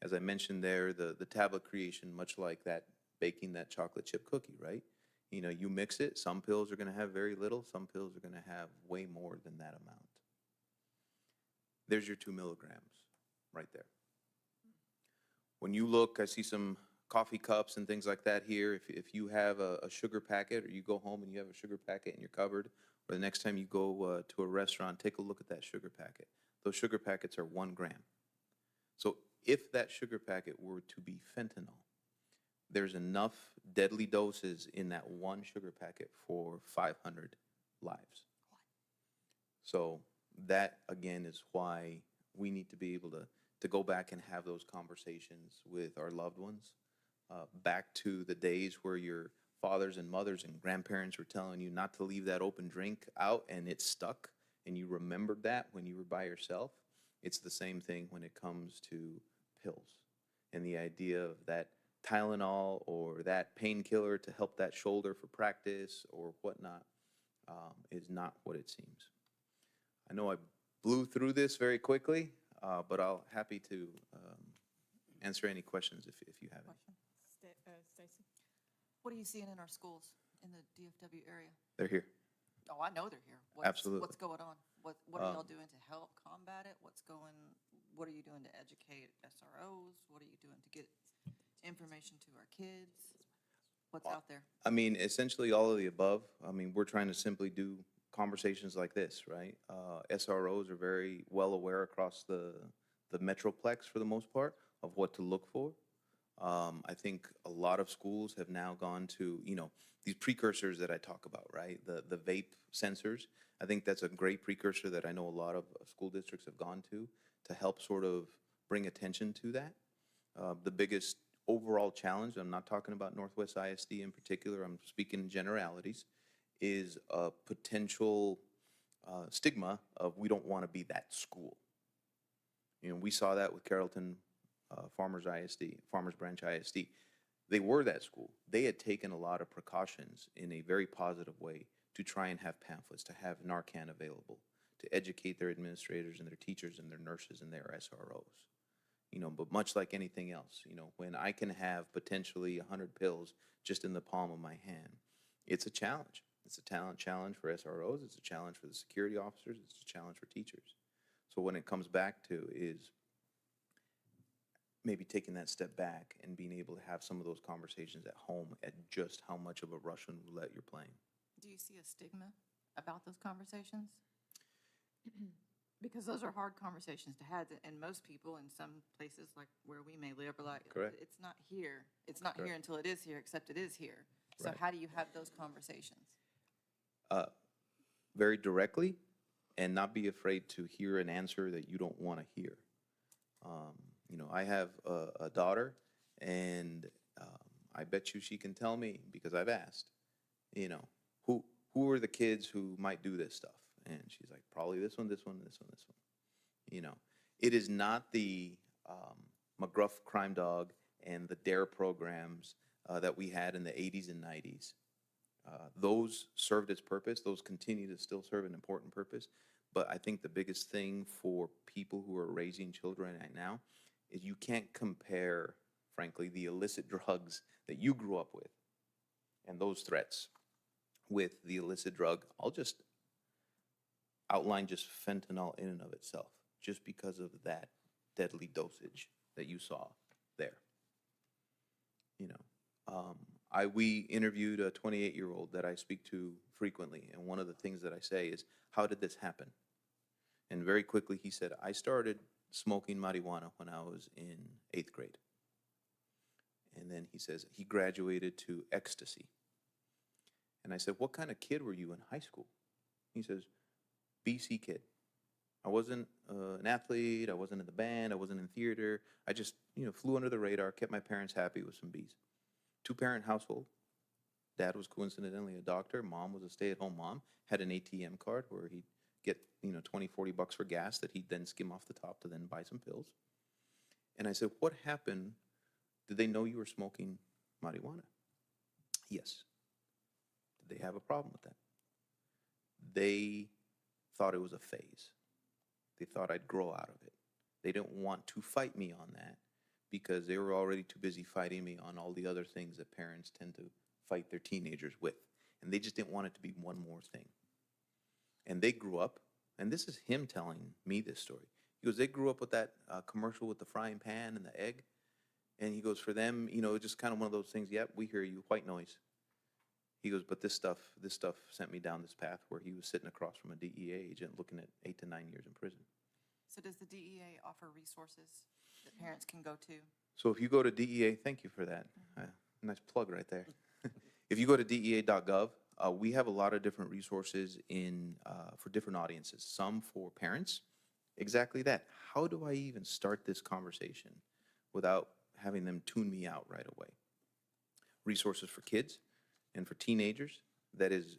As I mentioned there, the tablet creation, much like that baking that chocolate chip cookie, right? You mix it, some pills are going to have very little, some pills are going to have way more than that amount. There's your 2 milligrams right there. When you look, I see some coffee cups and things like that here. If you have a sugar packet, or you go home and you have a sugar packet in your cupboard, or the next time you go to a restaurant, take a look at that sugar packet. Those sugar packets are 1 gram. So if that sugar packet were to be fentanyl, there's enough deadly doses in that 1 sugar packet for 500 lives. So that, again, is why we need to be able to go back and have those conversations with our loved ones. Back to the days where your fathers and mothers and grandparents were telling you not to leave that open drink out and it stuck, and you remembered that when you were by yourself. It's the same thing when it comes to pills and the idea of that Tylenol or that painkiller to help that shoulder for practice or whatnot is not what it seems. I know I blew through this very quickly, but I'll happy to answer any questions if you have any. Stacy, what are you seeing in our schools in the DFW area? They're here. Oh, I know they're here. Absolutely. What's going on? What are y'all doing to help combat it? What are you doing to educate SROs? What are you doing to get information to our kids? What's out there? I mean, essentially all of the above. I mean, we're trying to simply do conversations like this, right? SROs are very well aware across the Metroplex for the most part of what to look for. I think a lot of schools have now gone to, these precursors that I talk about, right? The vape sensors. I think that's a great precursor that I know a lot of school districts have gone to help sort of bring attention to that. The biggest overall challenge, I'm not talking about Northwest ISD in particular, I'm speaking in generalities, is a potential stigma of we don't want to be that school. We saw that with Carrollton Farmers Branch ISD. They were that school. They had taken a lot of precautions in a very positive way to try and have pamphlets, to have Narcan available, to educate their administrators and their teachers and their nurses and their SROs. But much like anything else, when I can have potentially 100 pills just in the palm of my hand, it's a challenge. It's a challenge for SROs. It's a challenge for the security officers. It's a challenge for teachers. So when it comes back to is maybe taking that step back and being able to have some of those conversations at home at just how much of a Russian roulette you're playing. Do you see a stigma about those conversations? Because those are hard conversations to have, and most people in some places like where we may live are like, Correct. it's not here. It's not here Correct. until it is here, except it is here. So Right. how do you have those conversations? Very directly, and not be afraid to hear an answer that you don't want to hear. You know, I have a daughter, and I bet you she can tell me, because I've asked, you know, who are the kids who might do this stuff? And she's like, probably this one, this one, this one, this one. You know, it is not the McGruff Crime Dog and the DARE programs that we had in the 80s and 90s. Those served its purpose. Those continue to still serve an important purpose. But I think the biggest thing for people who are raising children right now is you can't compare, frankly, the illicit drugs that you grew up with and those threats with the illicit drug. I'll just outline just fentanyl in and of itself, just because of that deadly dosage that you saw there. You know, we interviewed a 28-year-old that I speak to frequently, and one of the things that I say is, how did this happen? And very quickly he said, I started smoking marijuana when I was in 8th grade. And then he says he graduated to ecstasy. And I said, what kind of kid were you in high school? He says, BC kid. I wasn't an athlete, I wasn't in the band, I wasn't in theater. I just, you know, flew under the radar, kept my parents happy with some Bs. 2-parent household. Dad was coincidentally a doctor, mom was a stay-at-home mom, had an ATM card where he'd get, you know, 20, 40 bucks for gas that he'd then skim off the top to then buy some pills. And I said, what happened? Did they know you were smoking marijuana? Yes. Did they have a problem with that? They thought it was a phase. They thought I'd grow out of it. They didn't want to fight me on that because they were already too busy fighting me on all the other things that parents tend to fight their teenagers with. And they just didn't want it to be one more thing. And they grew up, and this is him telling me this story. He goes, they grew up with that commercial with the frying pan and the egg. And he goes, for them, you know, just kind of one of those things, yep, we hear you, white noise. He goes, but this stuff sent me down this path where he was sitting across from a DEA agent looking at 8 to 9 years in prison. So does the DEA offer resources that parents can go to? So if you go to DEA, thank you for that. Nice plug right there. If you go to DEA.gov, we have a lot of different resources for different audiences. Some for parents, exactly that. How do I even start this conversation without having them tune me out right away? Resources for kids and for teenagers that is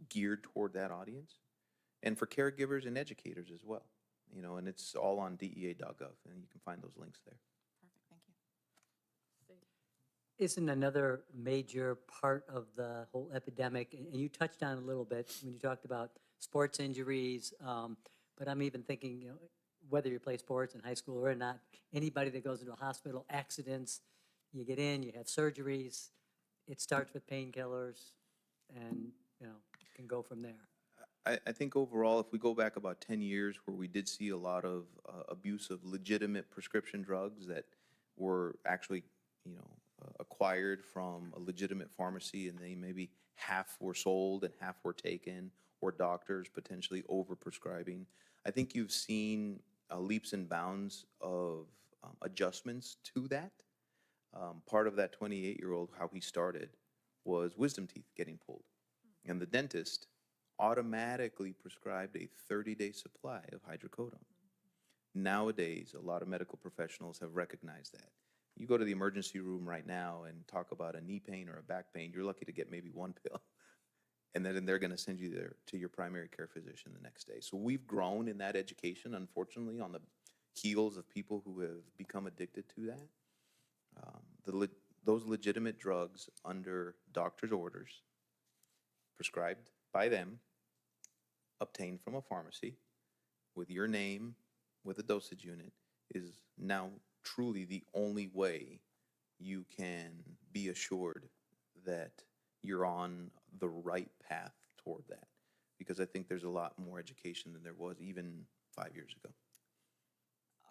geared toward that audience, and for caregivers and educators as well. You know, and it's all on DEA.gov, and you can find those links there. Perfect, thank you. Isn't another major part of the whole epidemic, and you touched on it a little bit when you talked about sports injuries, but I'm even thinking, you know, whether you play sports in high school or not, anybody that goes into a hospital, accidents, you get in, you have surgeries, it starts with painkillers, and, you know, can go from there. I think overall, if we go back about 10 years where we did see a lot of abuse of legitimate prescription drugs that were actually, you know, acquired from a legitimate pharmacy, and they maybe half were sold and half were taken, or doctors potentially overprescribing. I think you've seen leaps and bounds of adjustments to that. Part of that 28-year-old, how he started, was wisdom teeth getting pulled. And the dentist automatically prescribed a 30-day supply of hydrocodone. Nowadays, a lot of medical professionals have recognized that. You go to the emergency room right now and talk about a knee pain or a back pain, you're lucky to get maybe one pill. And then they're going to send you there to your primary care physician the next day. So we've grown in that education, unfortunately, on the heels of people who have become addicted to that. Those legitimate drugs under doctor's orders, prescribed by them, obtained from a pharmacy, with your name, with a dosage unit, is now truly the only way you can be assured that you're on the right path toward that. Because I think there's a lot more education than there was even 5 years ago.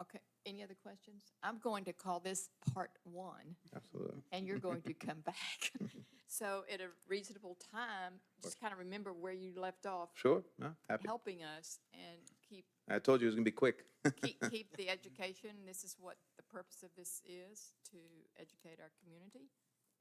Okay, any other questions? I'm going to call this part 1. Absolutely. And you're going to come back. So at a reasonable time, just kind of remember where you left off, Sure, no, happy. helping us. And keep, I told you it was going to be quick. keep the education. This is what the purpose of this is, to educate our community.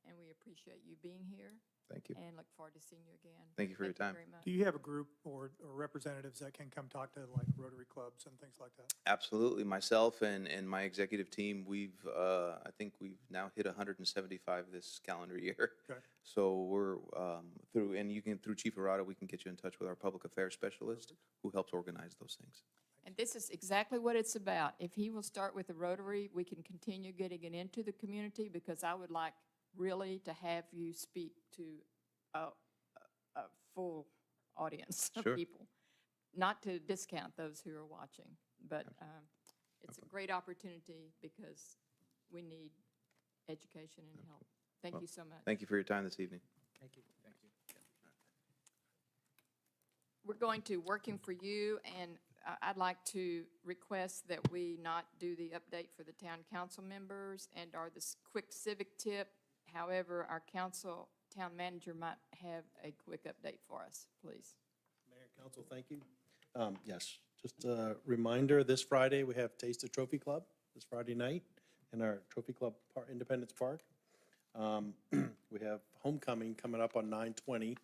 And we appreciate you being here Thank you. and look forward to seeing you again. Thank you for your time. very much. Do you have a group or representatives that can come talk to like Rotary clubs and things like that? Absolutely. Myself and my executive team, I think we've now hit 175 this calendar year. Okay. So we're through Chief Arata, we can get you in touch with our public affairs specialist who helps organize those things. And this is exactly what it's about. If he will start with the Rotary, we can continue getting it into the community, because I would like really to have you speak to a full audience of Sure. people. Not to discount those who are watching, but it's a great opportunity because we need education and help. Thank Well, you so much. Thank you for your time this evening. Thank you. We're going to Working for You, and I'd like to request that we not do the update for the town council members or this quick civic tip. However, our town manager might have a quick update for us, please. Mayor and Council, thank you. Yes, just a reminder, this Friday, we have Taste of Trophy Club, this Friday night, in our Trophy Club Independence Park. We have homecoming coming up on 9/20.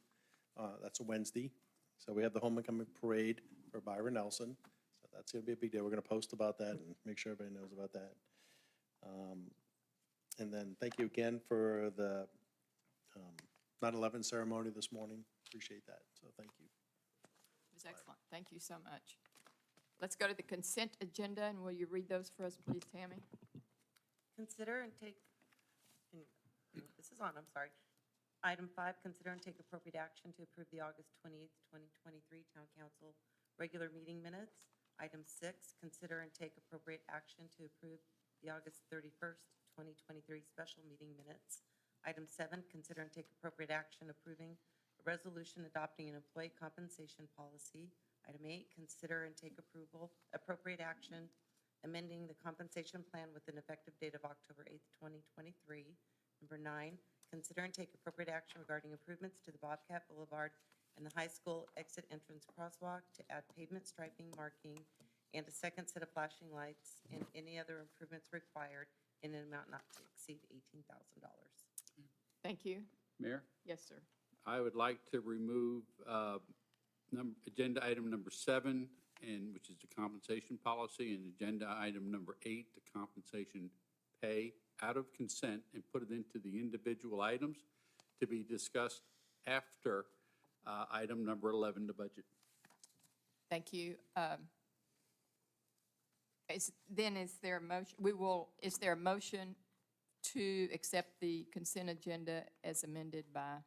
That's a Wednesday. So we have the homecoming parade for Byron Nelson. So that's going to be a big deal. We're going to post about that and make sure everybody knows about that. And then thank you again for the 9/11 ceremony this morning. Appreciate that. So thank you. It was excellent. Thank you so much. Let's go to the consent agenda, and will you read those for us, please, Tammy? Consider and take, this is on, I'm sorry. Item 5, consider and take appropriate action to approve the August 28th, 2023 Town Council regular meeting minutes. Item 6, consider and take appropriate action to approve the August 31st, 2023 special meeting minutes. Item 7, consider and take appropriate action approving a resolution adopting an employee compensation policy. Item 8, consider and take appropriate action amending the compensation plan with an effective date of October 8th, 2023. Number 9, consider and take appropriate action regarding improvements to the Bobcat Boulevard and the high school exit entrance crosswalk to add pavement striping, marking, and a second set of flashing lights, and any other improvements required in an amount not to exceed $18,000. Thank you. Mayor, Yes, sir. I would like to remove agenda item number 7, which is the compensation policy, and agenda item number 8, the compensation pay, out of consent and put it into the individual items to be discussed after item number 11, the budget. Thank you. Is there a motion? Is there a motion to accept the consent agenda as amended by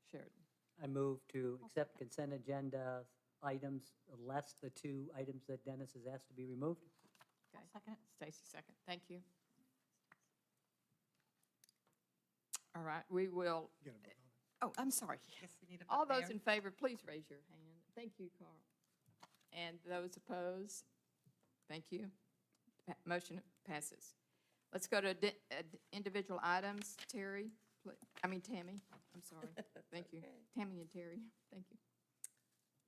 Sheridan? I move to accept consent agenda items, less the 2 items that Dennis has asked to be removed. Okay. Second. Stacy, second. Thank you. All right, we will. You gotta vote on it. Oh, I'm sorry. Yes, we need a All vote, those Mayor. in favor, please raise your hand. Thank you, Carl. And those opposed? Thank you. Motion passes. Let's go to individual items. Tammy, I'm sorry. Thank you. okay. Tammy and Terry, thank you.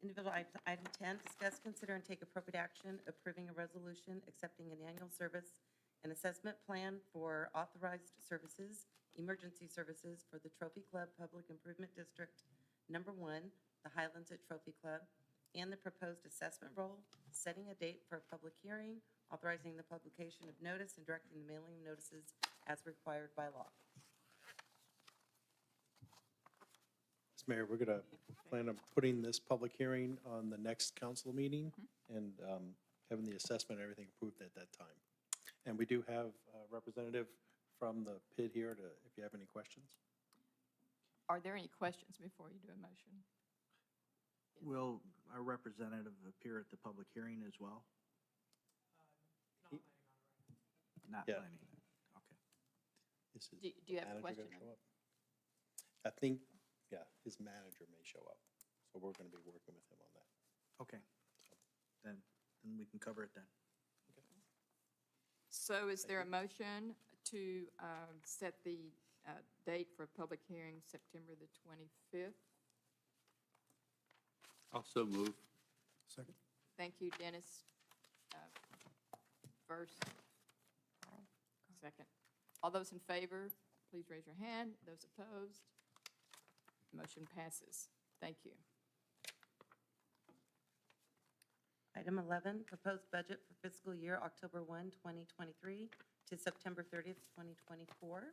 Individual item 10, discuss, consider, and take appropriate action approving a resolution accepting an annual service and assessment plan for authorized services, emergency services for the Trophy Club Public Improvement District Number 1, the Highlands at Trophy Club, and the proposed assessment roll, setting a date for a public hearing, authorizing the publication of notice, and directing the mailing of notices as required by law. Mr. Mayor, we're going to plan on putting this public hearing on the next council meeting and having the assessment and everything approved at that time. And we do have a representative from the PID here if you have any questions. Are there any questions before you do a motion? Will our representative appear at the public hearing as well? Not Yeah. planning. Okay. Is his Do you have a manager question? gonna show up? I think, yeah, his manager may show up. So we're going to be working with him on that. Okay. Then we can cover it then. So is there a motion to set the date for a public hearing, September the 25th? Also move. Second. Thank you, Dennis. First. Second. All those in favor, please raise your hand. Those opposed? Motion passes. Thank you. Item 11, proposed budget for fiscal year October 1, 2023 to September 30th, 2024.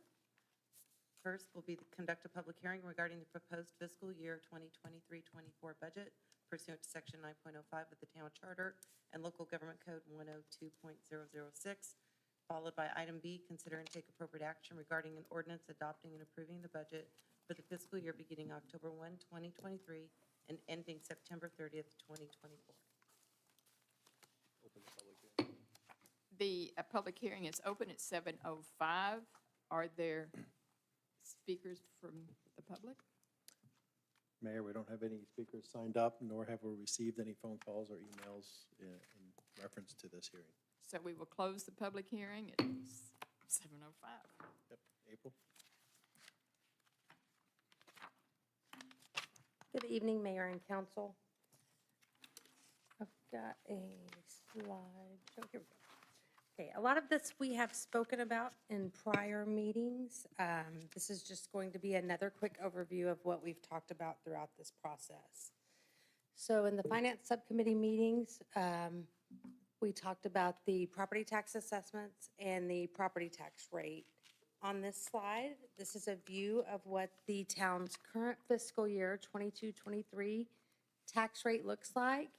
First will be to conduct a public hearing regarding the proposed fiscal year 2023-24 budget pursuant to Section 9.05 of the Town Charter and Local Government Code 102.006, followed by item B, consider and take appropriate action regarding an ordinance adopting and approving the budget for the fiscal year beginning October 1, 2023 and ending September 30th, 2024. The public hearing is open at 7:05. Are there speakers from the public? Mayor, we don't have any speakers signed up, nor have we received any phone calls or emails in reference to this hearing. So we will close the public hearing at 7:05. Yep, April? Good evening, Mayor and Council. I've got a slide. Oh, here we go. Okay, a lot of this we have spoken about in prior meetings. This is just going to be another quick overview of what we've talked about throughout this process. So in the Finance Subcommittee meetings, we talked about the property tax assessments and the property tax rate. On this slide, this is a view of what the town's current fiscal year 22-23 tax rate looks like.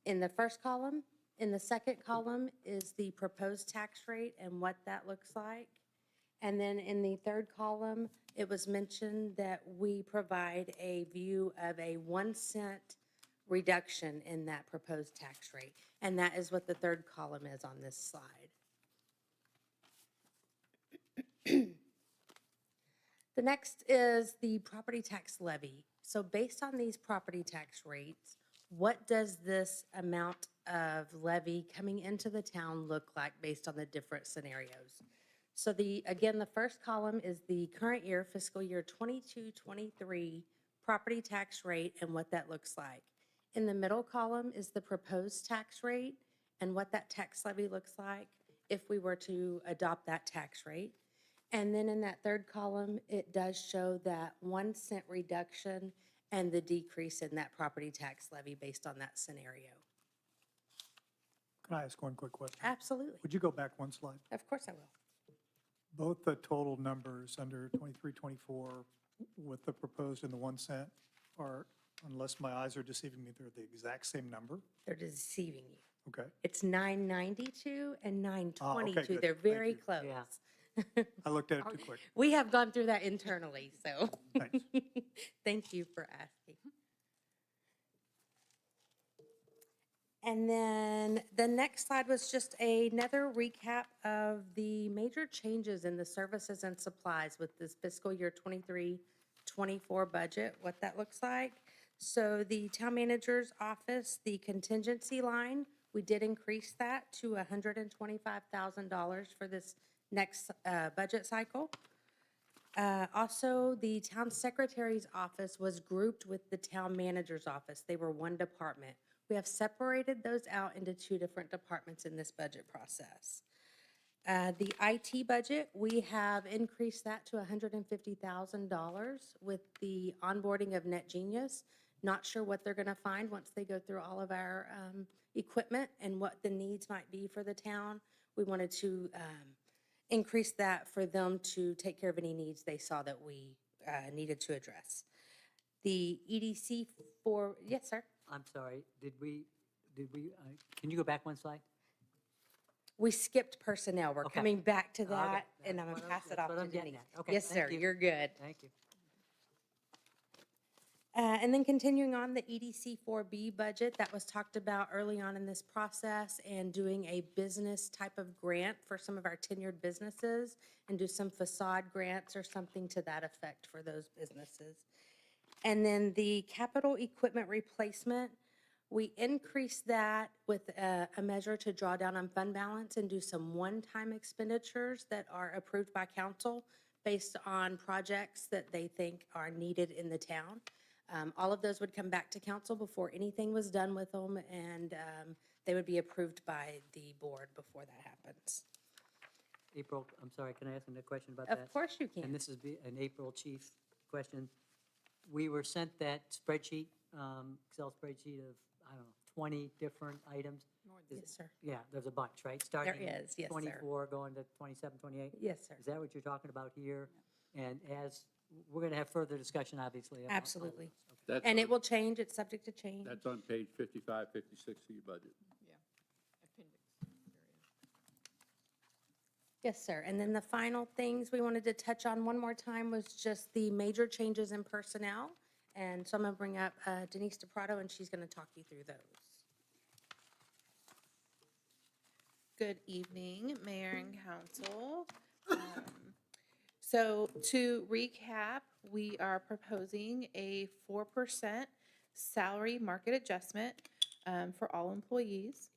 In the first column, in the second column is the proposed tax rate and what that looks like. And then in the third column, it was mentioned that we provide a view of a 1 cent reduction in that proposed tax rate. And that is what the third column is on this slide. The next is the property tax levy. So based on these property tax rates, what does this amount of levy coming into the town look like based on the different scenarios? So again, the first column is the current year, fiscal year 22-23 property tax rate and what that looks like. In the middle column is the proposed tax rate and what that tax levy looks like if we were to adopt that tax rate. And then in that third column, it does show that 1 cent reduction and the decrease in that property tax levy based on that scenario. Can I ask one quick question? Absolutely. Would you go back one slide? Of course I will. Both the total numbers under 23-24 with the proposed and the 1 cent are, unless my eyes are deceiving me, they're the exact same number? They're deceiving you. Okay. It's 992 and 922. good. They're Thank very you. close. Yeah. I looked at it too quick. We have gone through that internally, so Thanks. thank you for asking. And then the next slide was just another recap of the major changes in the services and supplies with this fiscal year 23-24 budget, what that looks like. So the town manager's office, the contingency line, we did increase that to $125,000 for this next budget cycle. Also, the town secretary's office was grouped with the town manager's office. They were one department. We have separated those out into two different departments in this budget process. The IT budget, we have increased that to $150,000 with the onboarding of NetGenius. Not sure what they're going to find once they go through all of our equipment and what the needs might be for the town. We wanted to increase that for them to take care of any needs they saw that we needed to address. The EDC for, yes, sir? I'm sorry, can you go back one slide? We skipped personnel. We're Okay. coming back to Okay, that, and that's I'm what gonna pass it that's off what to I'm getting Denise. at. Okay, Yes, thank sir, you. you're good. Thank you. And then continuing on, the EDC 4B budget that was talked about early on in this process and doing a business type of grant for some of our tenured businesses and do some facade grants or something to that effect for those businesses. And then the capital equipment replacement, we increased that with a measure to draw down on fund balance and do some one-time expenditures that are approved by council based on projects that they think are needed in the town. All of those would come back to council before anything was done with them, and they would be approved by the board before that happens. April, I'm sorry, can I ask a question about that? Of course you can. And this is an April chief question. We were sent that spreadsheet, Excel spreadsheet of, I don't know, 20 different items. Yes, sir. Yeah, there's a bunch, right? Starting is, yes, sir. 24, going to 27, 28? Yes, sir. Is that what you're talking about here? And as, we're going to have further discussion, obviously. about all of Absolutely. this. Okay. That's And on- it will change, it's subject to change. That's on page 55, 56 of your budget. Yes, sir. And then the final things we wanted to touch on one more time was just the major changes in personnel. And so I'm going to bring up Denise DePrato, and she's going to talk you through those. Good evening, Mayor and Council. So to recap, we are proposing a 4% salary market adjustment for all employees.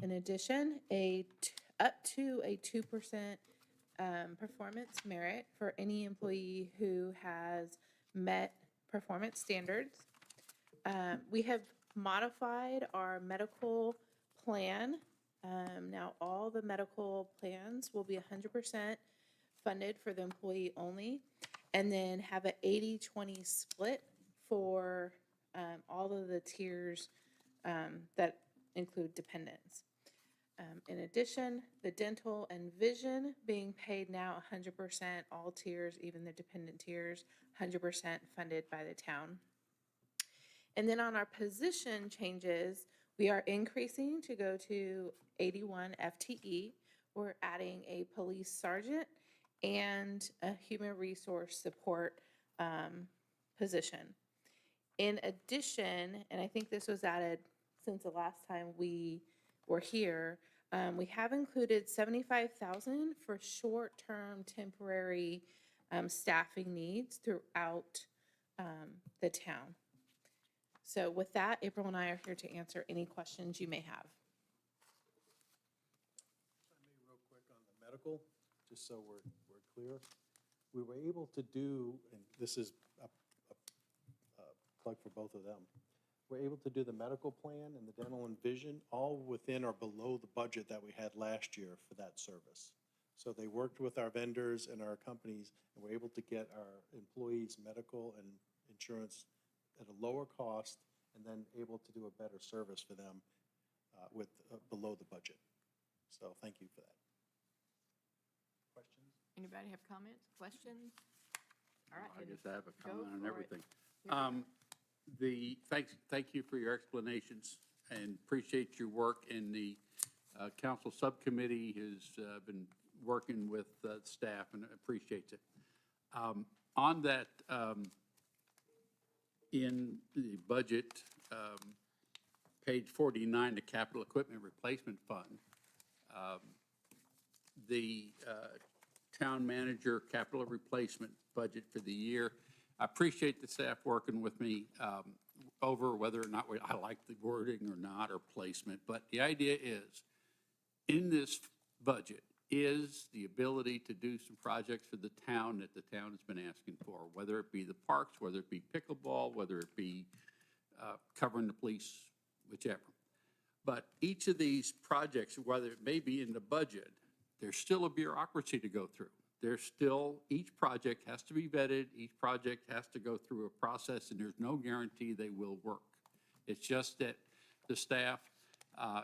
In addition, up to a 2% performance merit for any employee who has met performance standards. We have modified our medical plan. Now, all the medical plans will be 100% funded for the employee only, and then have an 80-20 split for all of the tiers that include dependents. In addition, the dental and vision being paid now 100%, all tiers, even the dependent tiers, 100% funded by the town. And then on our position changes, we are increasing to go to 81 FTE. We're adding a police sergeant and a human resource support position. In addition, and I think this was added since the last time we were here, we have included $75,000 for short-term temporary staffing needs throughout the town. So with that, April and I are here to answer any questions you may have. Real quick on the medical, just so we're clear. We were able to do, and this is a plug for both of them, we're able to do the medical plan and the dental and vision all within or below the budget that we had last year for that service. So they worked with our vendors and our companies, and we're able to get our employees' medical and insurance at a lower cost, and then able to do a better service for them with below the budget. So thank you for that. Questions? Anybody have comments, questions? All right. I guess I have a Go comment on for it. everything. Here we Thank you for your explanations, and appreciate your work. And the council subcommittee has been working with staff and appreciates it. On that, in the budget, page 49, the capital equipment replacement fund, the town manager capital replacement budget for the year. I appreciate the staff working with me over whether or not I like the wording or not, or placement, but the idea is, in this budget is the ability to do some projects for the town that the town has been asking for, whether it be the parks, whether it be pickleball, whether it be covering the police, whichever. But each of these projects, whether it may be in the budget, there's still a bureaucracy to go through. There's still, each project has to be vetted, each project has to go through a process, and there's no guarantee they will work. It's just that the staff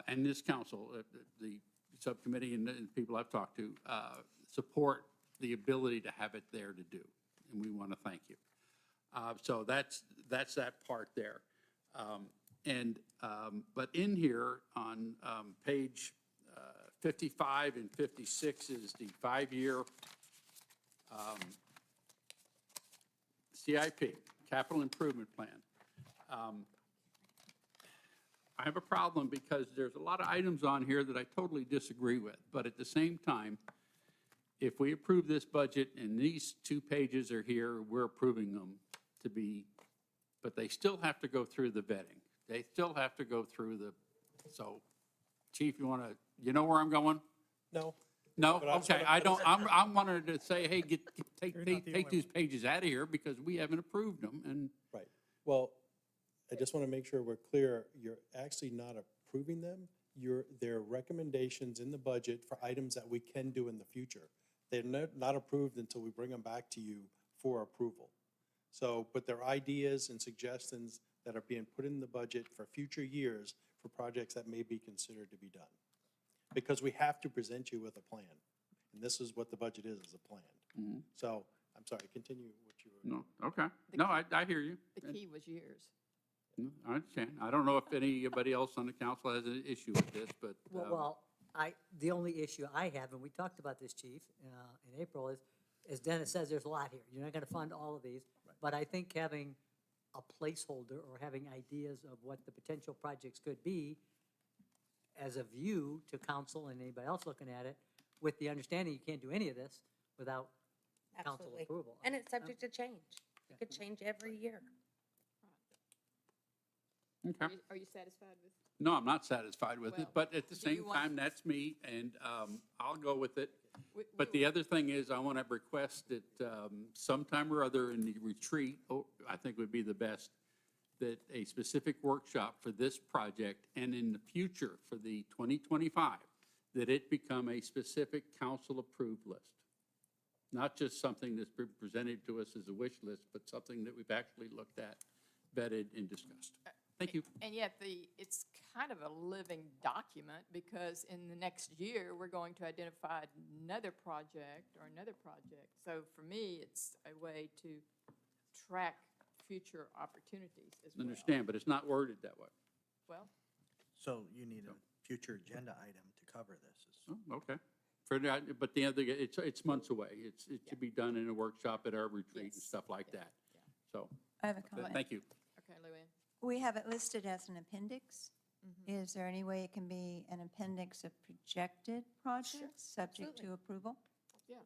and this council, the subcommittee and the people I've talked to, support the ability to have it there to do, and we want to thank you. So that's that part there. But in here on page 55 and 56 is the 5-year CIP, Capital Improvement Plan. I have a problem because there's a lot of items on here that I totally disagree with, but at the same time, if we approve this budget and these 2 pages are here, we're approving them to be, but they still have to go through the vetting. They still have to go through the, so, Chief, you know where I'm going? No. No, But I just okay, wanna- I don't, I'm wanting to say, hey, take You're not the take only these pages out of here because we haven't approved them, and Right. Well, I just want to make sure we're clear. You're actually not approving them. They're recommendations in the budget for items that we can do in the future. They're not approved until we bring them back to you for approval. So, but they're ideas and suggestions that are being put in the budget for future years for projects that may be considered to be done. Because we have to present you with a plan. And this is what the budget is a plan. So, I'm sorry, continue what you were. no, okay. No, I hear you. The key was years. I understand. I don't know if anybody else on the council has an issue with this, but. Well, the only issue I have, and we talked about this, Chief, in April, is, as Dennis says, there's a lot here. You're not gonna fund all of these. But I think having a placeholder or having ideas of what the potential projects could be as a view to council and anybody else looking at it, with the understanding you can't do any of this without council Absolutely. approval. And it's subject to change. It could change every year. Okay. Are you satisfied with? No, I'm not satisfied with it, Well, but at the do you same want- time, that's me, and I'll go with it. we- But the other thing is, I want to request that sometime or other in the retreat, I think would be the best, that a specific workshop for this project and in the future for the 2025, that it become a specific council-approved list. Not just something that's been presented to us as a wish list, but something that we've actually looked at, vetted, and discussed. Thank you. And yet it's kind of a living document because in the next year, we're going to identify another project or another project. So for me, it's a way to track future opportunities as well. Understand, but it's not worded that way. Well, So you need a future agenda item to cover this. Oh, okay. But the other, it's months away. It should be done in a workshop at our retreat and Yes. stuff like that. So, I have a comment. thank you. okay, Luann. We have it listed as an appendix. Is there any way it can be an appendix of projected projects, subject absolutely. to approval?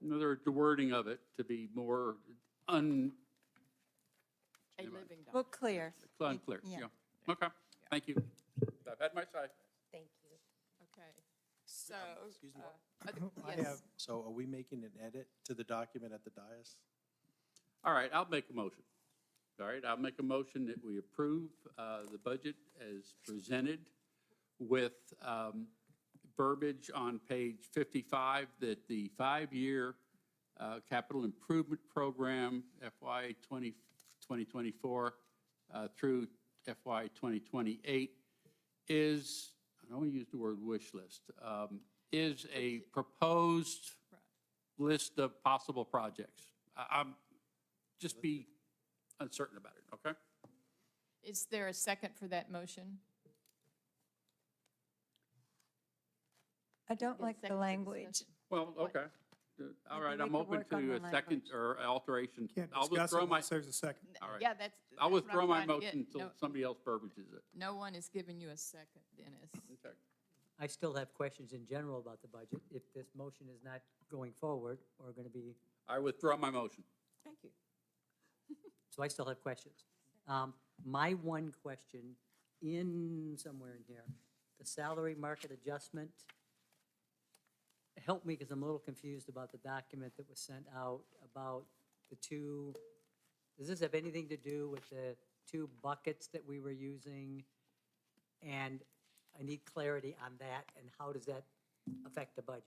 Another, the wording of it to be more A living document. Well, clear. unclear. Yeah. Yeah. Okay, thank you. I've had my say. Thank you. Okay, so. Excuse me. I yes. have, So are we making an edit to the document at the dais? All right, I'll make a motion. All right, I'll make a motion that we approve the budget as presented with verbiage on page 55 that the 5-year capital improvement program FY 2024 through FY 2028 is, I don't want to use the word wish list, is a proposed list of possible projects. I'm, just be uncertain about it, okay? Is there a second for that motion? I don't Get a like the second for language. discussion. Well, okay. All right, we I'm could open work on to the a second language. or alteration. can't I'll discuss withdraw it my, unless there's a second. all right. Yeah, that's. I'll that's what I'm withdraw my trying to get. motion until somebody else verbiages it. No one is giving you a second, Dennis. Okay. I still have questions in general about the budget, if this motion is not going forward or going to be, I withdraw my motion. Thank you. so I still have questions. My one question, somewhere in here, the salary market adjustment, help me because I'm a little confused about the document that was sent out about the two, does this have anything to do with the two buckets that we were using? And I need clarity on that, and how does that affect the budget?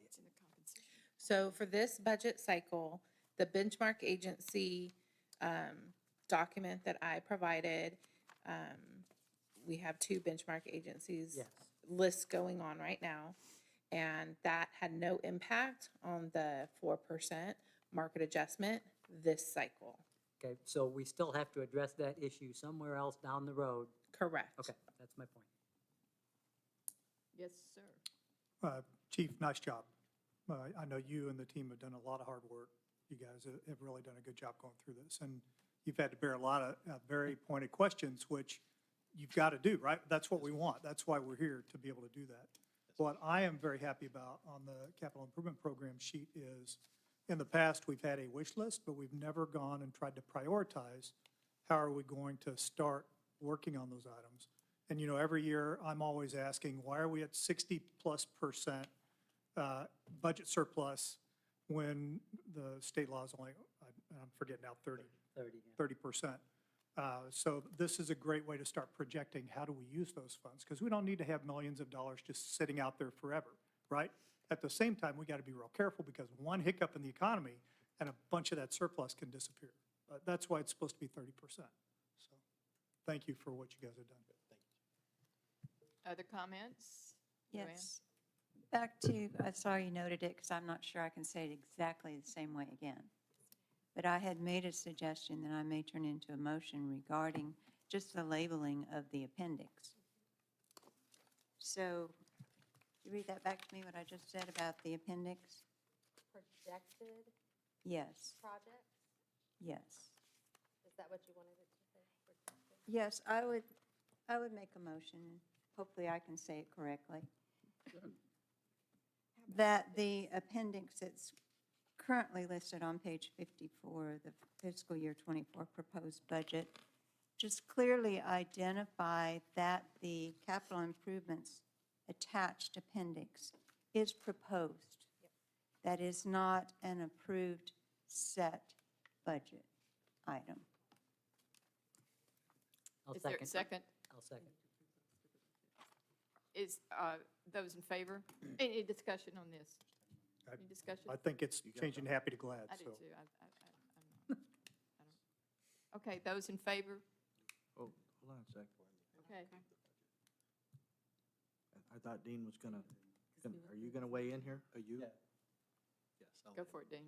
So for this budget cycle, the benchmark agency document that I provided, we have two benchmark agencies Yes. lists going on right now, and that had no impact on the 4% market adjustment this cycle. Okay, so we still have to address that issue somewhere else down the road. Correct. Okay, that's my point. Yes, sir. Chief, nice job. I know you and the team have done a lot of hard work. You guys have really done a good job going through this. And you've had to bear a lot of very pointed questions, which you've got to do, right? That's what we want. That's why we're here, to be able to do that. What I am very happy about on the capital improvement program sheet is, in the past, we've had a wish list, but we've never gone and tried to prioritize how are we going to start working on those items. And, every year, I'm always asking, why are we at 60+% budget surplus when the state law is only, I'm forgetting now, 30, 30, yeah. 30%. So this is a great way to start projecting how do we use those funds, because we don't need to have millions of dollars just sitting out there forever, right? At the same time, we got to be real careful, because one hiccup in the economy and a bunch of that surplus can disappear. But that's why it's supposed to be 30%. So thank you for what you guys have done. Other comments? Joanne? Yes. Back to, I saw you noted it because I'm not sure I can say it exactly the same way again. But I had made a suggestion that I may turn into a motion regarding just the labeling of the appendix. So, you read that back to me, what I just said about the appendix? Projected Yes, projects, yes. is that what you wanted it to say? Projected? Yes, I would make a motion, hopefully I can say it correctly, that the appendix that's currently listed on page 54, the fiscal year 24 proposed budget, just clearly identify that the capital improvements attached appendix is proposed. That is not an approved set budget item. I'll Is there second. a second? I'll second. Is, those in favor? Any discussion on this? I- Any discussion? I think it's changing happy to glad, I do so. too. I don't. Okay, those in favor? Oh, hold on a sec. Okay. I thought Dean was gonna, are you gonna weigh in here? Are you? Yes. Go for it, Dean.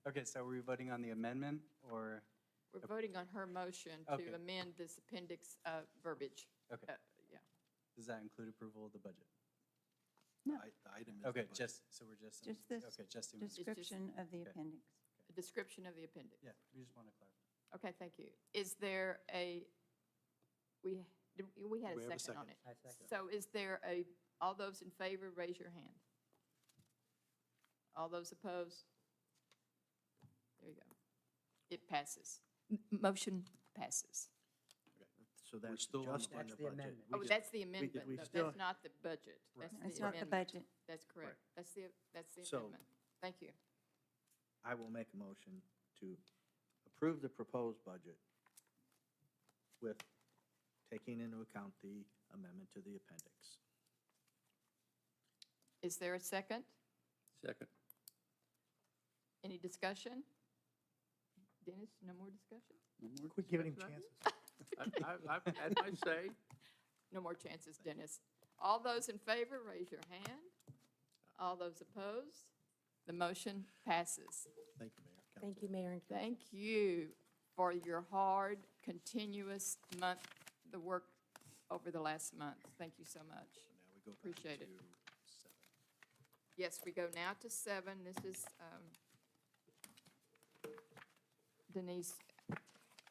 Okay, so are we voting on the amendment or? We're voting on her motion Okay. to amend this appendix verbiage. Okay. Yeah. Does that include approval of the budget? No. The item is. Okay, just, so we're just. Just this Okay, just. the- description of the Okay. appendix. A description of the appendix. Yeah, we just want to clarify. Okay, thank you. Is there a, we had We have a a second on second. it. I second. So is there a, all those in favor, raise your hand. All those opposed? There you go. It passes. Motion passes. So that's still on the just in That's the the budget. amendment. We Oh, just- that's the amendment. we No, still- That's not the budget. That's It's the not the amendment. budget. That's correct. That's the So- amendment. Thank you. I will make a motion to approve the proposed budget with taking into account the amendment to the appendix. Is there a second? Second. Any discussion? Dennis, no more discussion? No more Quit giving him discussion? chances. I've had my say. No more chances, Dennis. All those in favor, raise your hand. All those opposed? The motion passes. Thank you, Mayor. Council. Thank you, Mayor and Council. Thank you for your hard, continuous month, the work over the last month. Thank you so much. So now we go back Appreciate it. to 7. Yes, we go now to 7. This is Denise.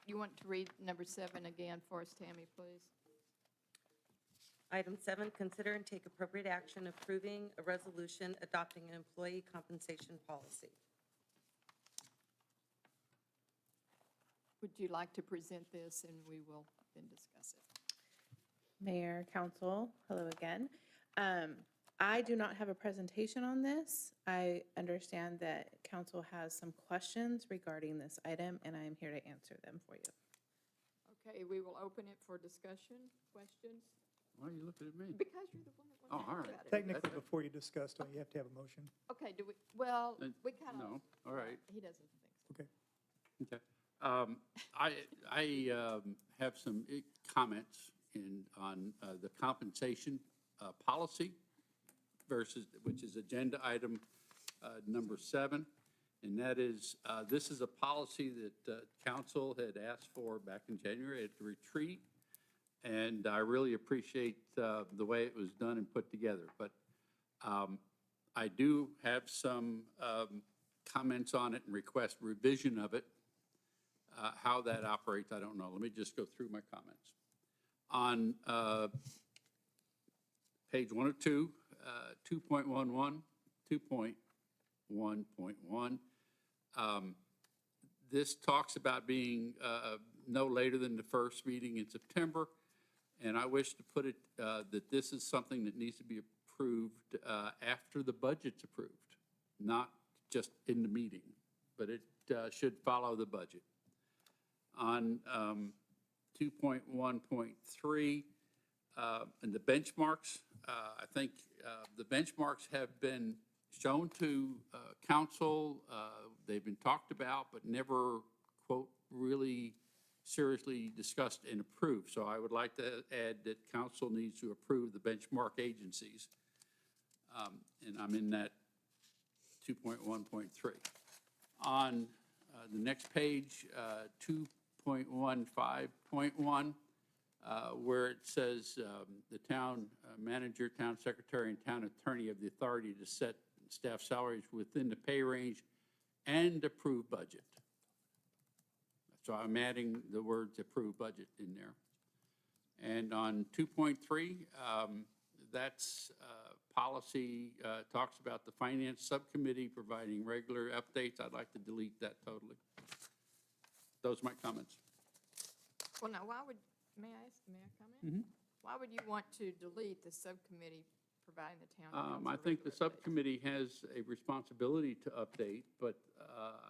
You want to read number 7 again for us, Tammy, please? Item 7, consider and take appropriate action approving a resolution adopting an employee compensation policy. Would you like to present this, and we will then discuss it? Mayor, Council, hello again. I do not have a presentation on this. I understand that Council has some questions regarding this item, and I am here to answer them for you. Okay, we will open it for discussion, questions, Why are you looking at me? because you're the one that Oh, wants to all talk right. about it. Technically, before you discuss, don't you have to have a motion? Okay, do we, well, we kind of. No, all right. He doesn't think so. Okay. Okay. I have some comments on the compensation policy versus, which is agenda item number 7. And that is, this is a policy that council had asked for back in January at the retreat. And I really appreciate the way it was done and put together. But I do have some comments on it and request revision of it. How that operates, I don't know. Let me just go through my comments. On page 102, 2.11, 2.1.1, this talks about being no later than the first meeting in September. And I wish to put it that this is something that needs to be approved after the budget's approved, not just in the meeting, but it should follow the budget. On 2.1.3, and the benchmarks, I think the benchmarks have been shown to council. They've been talked about, but never, quote, really seriously discussed and approved. So I would like to add that council needs to approve the benchmark agencies. And I'm in that 2.1.3. On the next page, 2.15.1, where it says the town manager, town secretary, and town attorney have the authority to set staff salaries within the pay range and approve budget. So I'm adding the words approve budget in there. And on 2.3, that's policy, talks about the finance subcommittee providing regular updates. I'd like to delete that totally. Those are my comments. Well, now, may I comment? Why would you want to delete the subcommittee providing the town council? I think the regular updates? subcommittee has a responsibility to update, but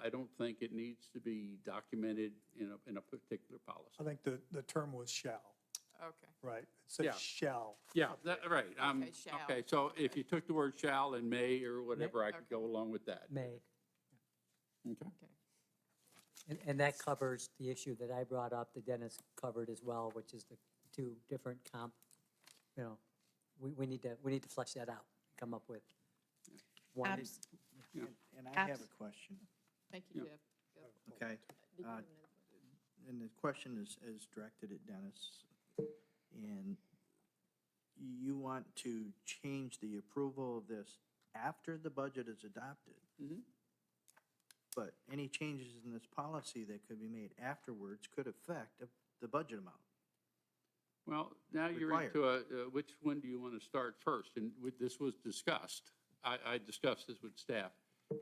I don't think it needs to be documented in a particular policy. I think the term was shall, Okay. right? It says Yeah. shall. Yeah, right. Okay, shall. Okay, so if you took the word shall and may or whatever, I could go along with that. May. Okay. And that covers the issue that I brought up, that Dennis covered as well, which is the two different we need to flesh that out, come up with one. And I have a question. Thank you, Yeah. Jeff. Go. Okay. Did you have another question? And the question is directed at Dennis. And you want to change the approval of this after the budget is adopted. But any changes in this policy that could be made afterwards could affect the budget amount. Well, now you're Required. into which one do you want to start first? And this was discussed. I discussed this with staff.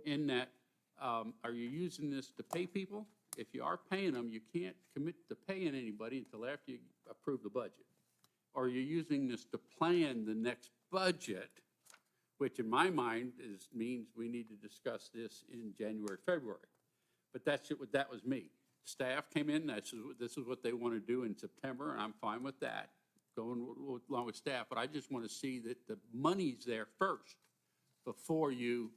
In that, are you using this to pay people? If you are paying them, you can't commit to paying anybody until after you approve the budget. Or you're using this to plan the next budget, which in my mind means we need to discuss this in January, February. But that was me. Staff came in, this is what they want to do in September, and I'm fine with that, going along with staff. But I just want to see that the money's there first before you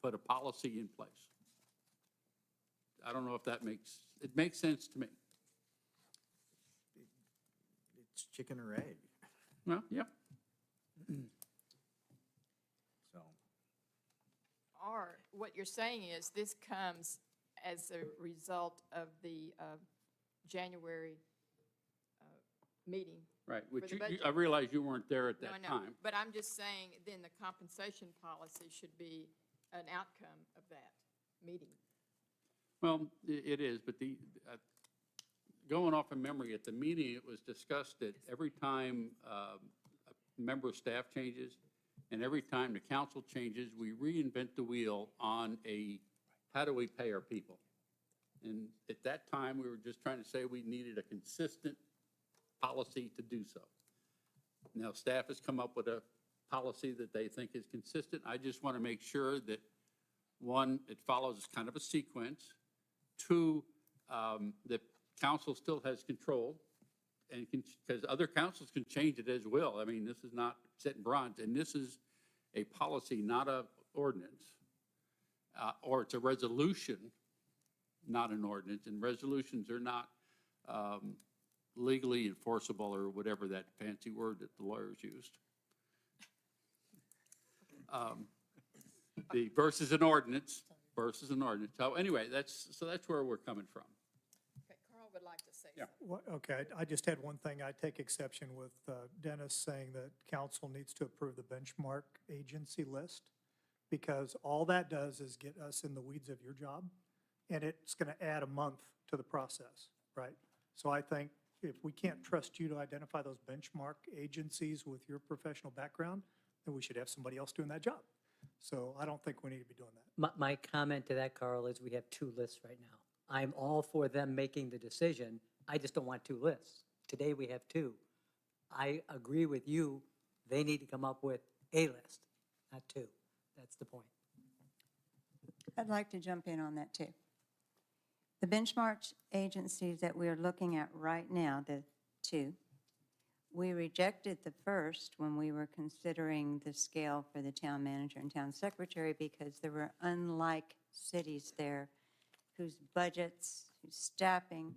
put a policy in place. I don't know if it makes sense to me. It's chicken or egg. Well, yeah. So, Or what you're saying is this comes as a result of the January meeting. Right, For which the budget. I realize you weren't there at No, that I know. time. But I'm just saying, then the compensation policy should be an outcome of that meeting. Well, it is, but going off of memory, at the meeting, it was discussed that every time a member of staff changes and every time the council changes, we reinvent the wheel on how do we pay our people? And at that time, we were just trying to say we needed a consistent policy to do so. Now, staff has come up with a policy that they think is consistent. I just want to make sure that, one, it follows kind of a sequence. Two, the council still has control, and because other councils can change it as well. I mean, this is not set in bronze, and this is a policy, not an ordinance, or it's a resolution, not an ordinance, and resolutions are not legally enforceable or whatever that fancy word that the lawyers used. The versus an ordinance. So anyway, that's where we're coming from. Okay, Carl would like to say Yeah. something. Okay, I just had one thing. I take exception with Dennis saying that council needs to approve the benchmark agency list, because all that does is get us in the weeds of your job, and it's going to add a month to the process, right? So I think if we can't trust you to identify those benchmark agencies with your professional background, then we should have somebody else doing that job. So I don't think we need to be doing that. My comment to that, Carl, is we have two lists right now. I'm all for them making the decision. I just don't want two lists. Today we have two. I agree with you They need to come up with a list, not two. That's the point. I'd like to jump in on that too. The benchmark agencies that we're looking at right now, the two, we rejected the first when we were considering the scale for the town manager and town secretary because there were unlike cities there whose budgets, whose staffing,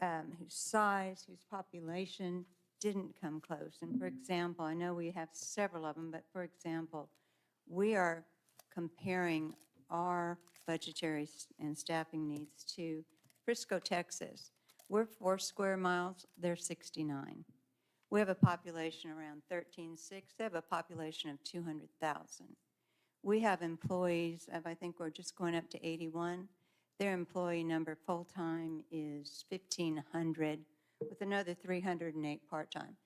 whose size, whose population didn't come close. And for example, I know we have several of them, but for example, we are comparing our budgetary and staffing needs to Frisco, Texas. We're 4 square miles, they're 69. We have a population around 13.6. They have a population of 200,000. We have employees of, I think we're just going up to 81. Their employee number full-time is 1,500 with another 308 part-time.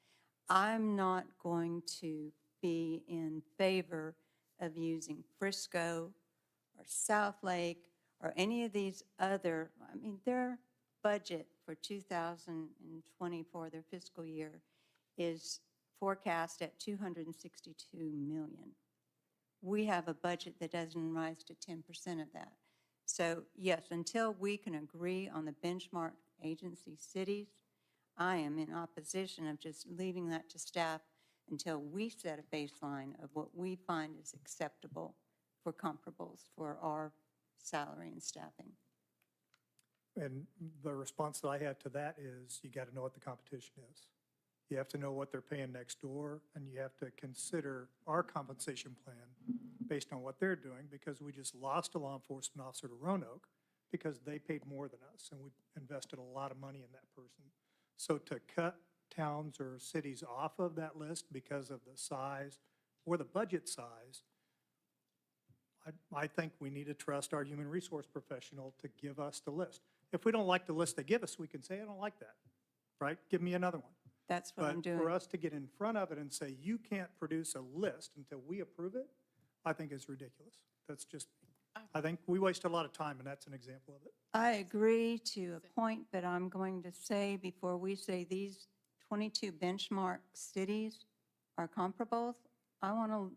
I'm not going to be in favor of using Frisco or South Lake or any of these other, I mean, their budget for 2024, their fiscal year, is forecast at $262 million. We have a budget that doesn't rise to 10% of that. So yes, until we can agree on the benchmark agency cities, I am in opposition of just leaving that to staff until we set a baseline of what we find is acceptable for comparables for our salary and staffing. And the response that I have to that is you got to know what the competition is. You have to know what they're paying next door, and you have to consider our compensation plan based on what they're doing, because we just lost a law enforcement officer to Roanoke because they paid more than us, and we invested a lot of money in that person. So to cut towns or cities off of that list because of the size or the budget size, I think we need to trust our human resource professional to give us the list. If we don't like the list they give us, we can say, I don't like that, right? Give me another one. That's what I'm doing. But for us to get in front of it and say, you can't produce a list until we approve it, I think is ridiculous. That's just, I think we waste a lot of time, and that's an example of it. I agree to a point, but I'm going to say, before we say these 22 benchmark cities are comparables, I want to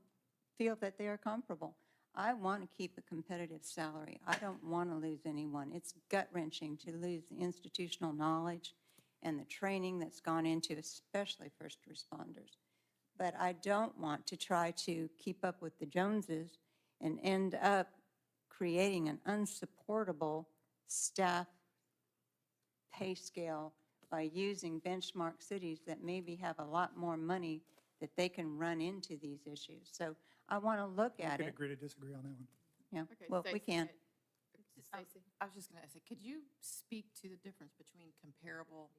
feel that they are comparable. I want to keep a competitive salary. I don't want to lose anyone. It's gut-wrenching to lose the institutional knowledge and the training that's gone into, especially first responders. But I don't want to try to keep up with the Joneses and end up creating an unsupportable staff pay scale by using benchmark cities that maybe have a lot more money that they can run into these issues. So I want to look at We it. could agree to disagree on that one. Yeah, Okay, well, we Stacy, can. Stacy. I was just going to say, could you speak to the difference between comparable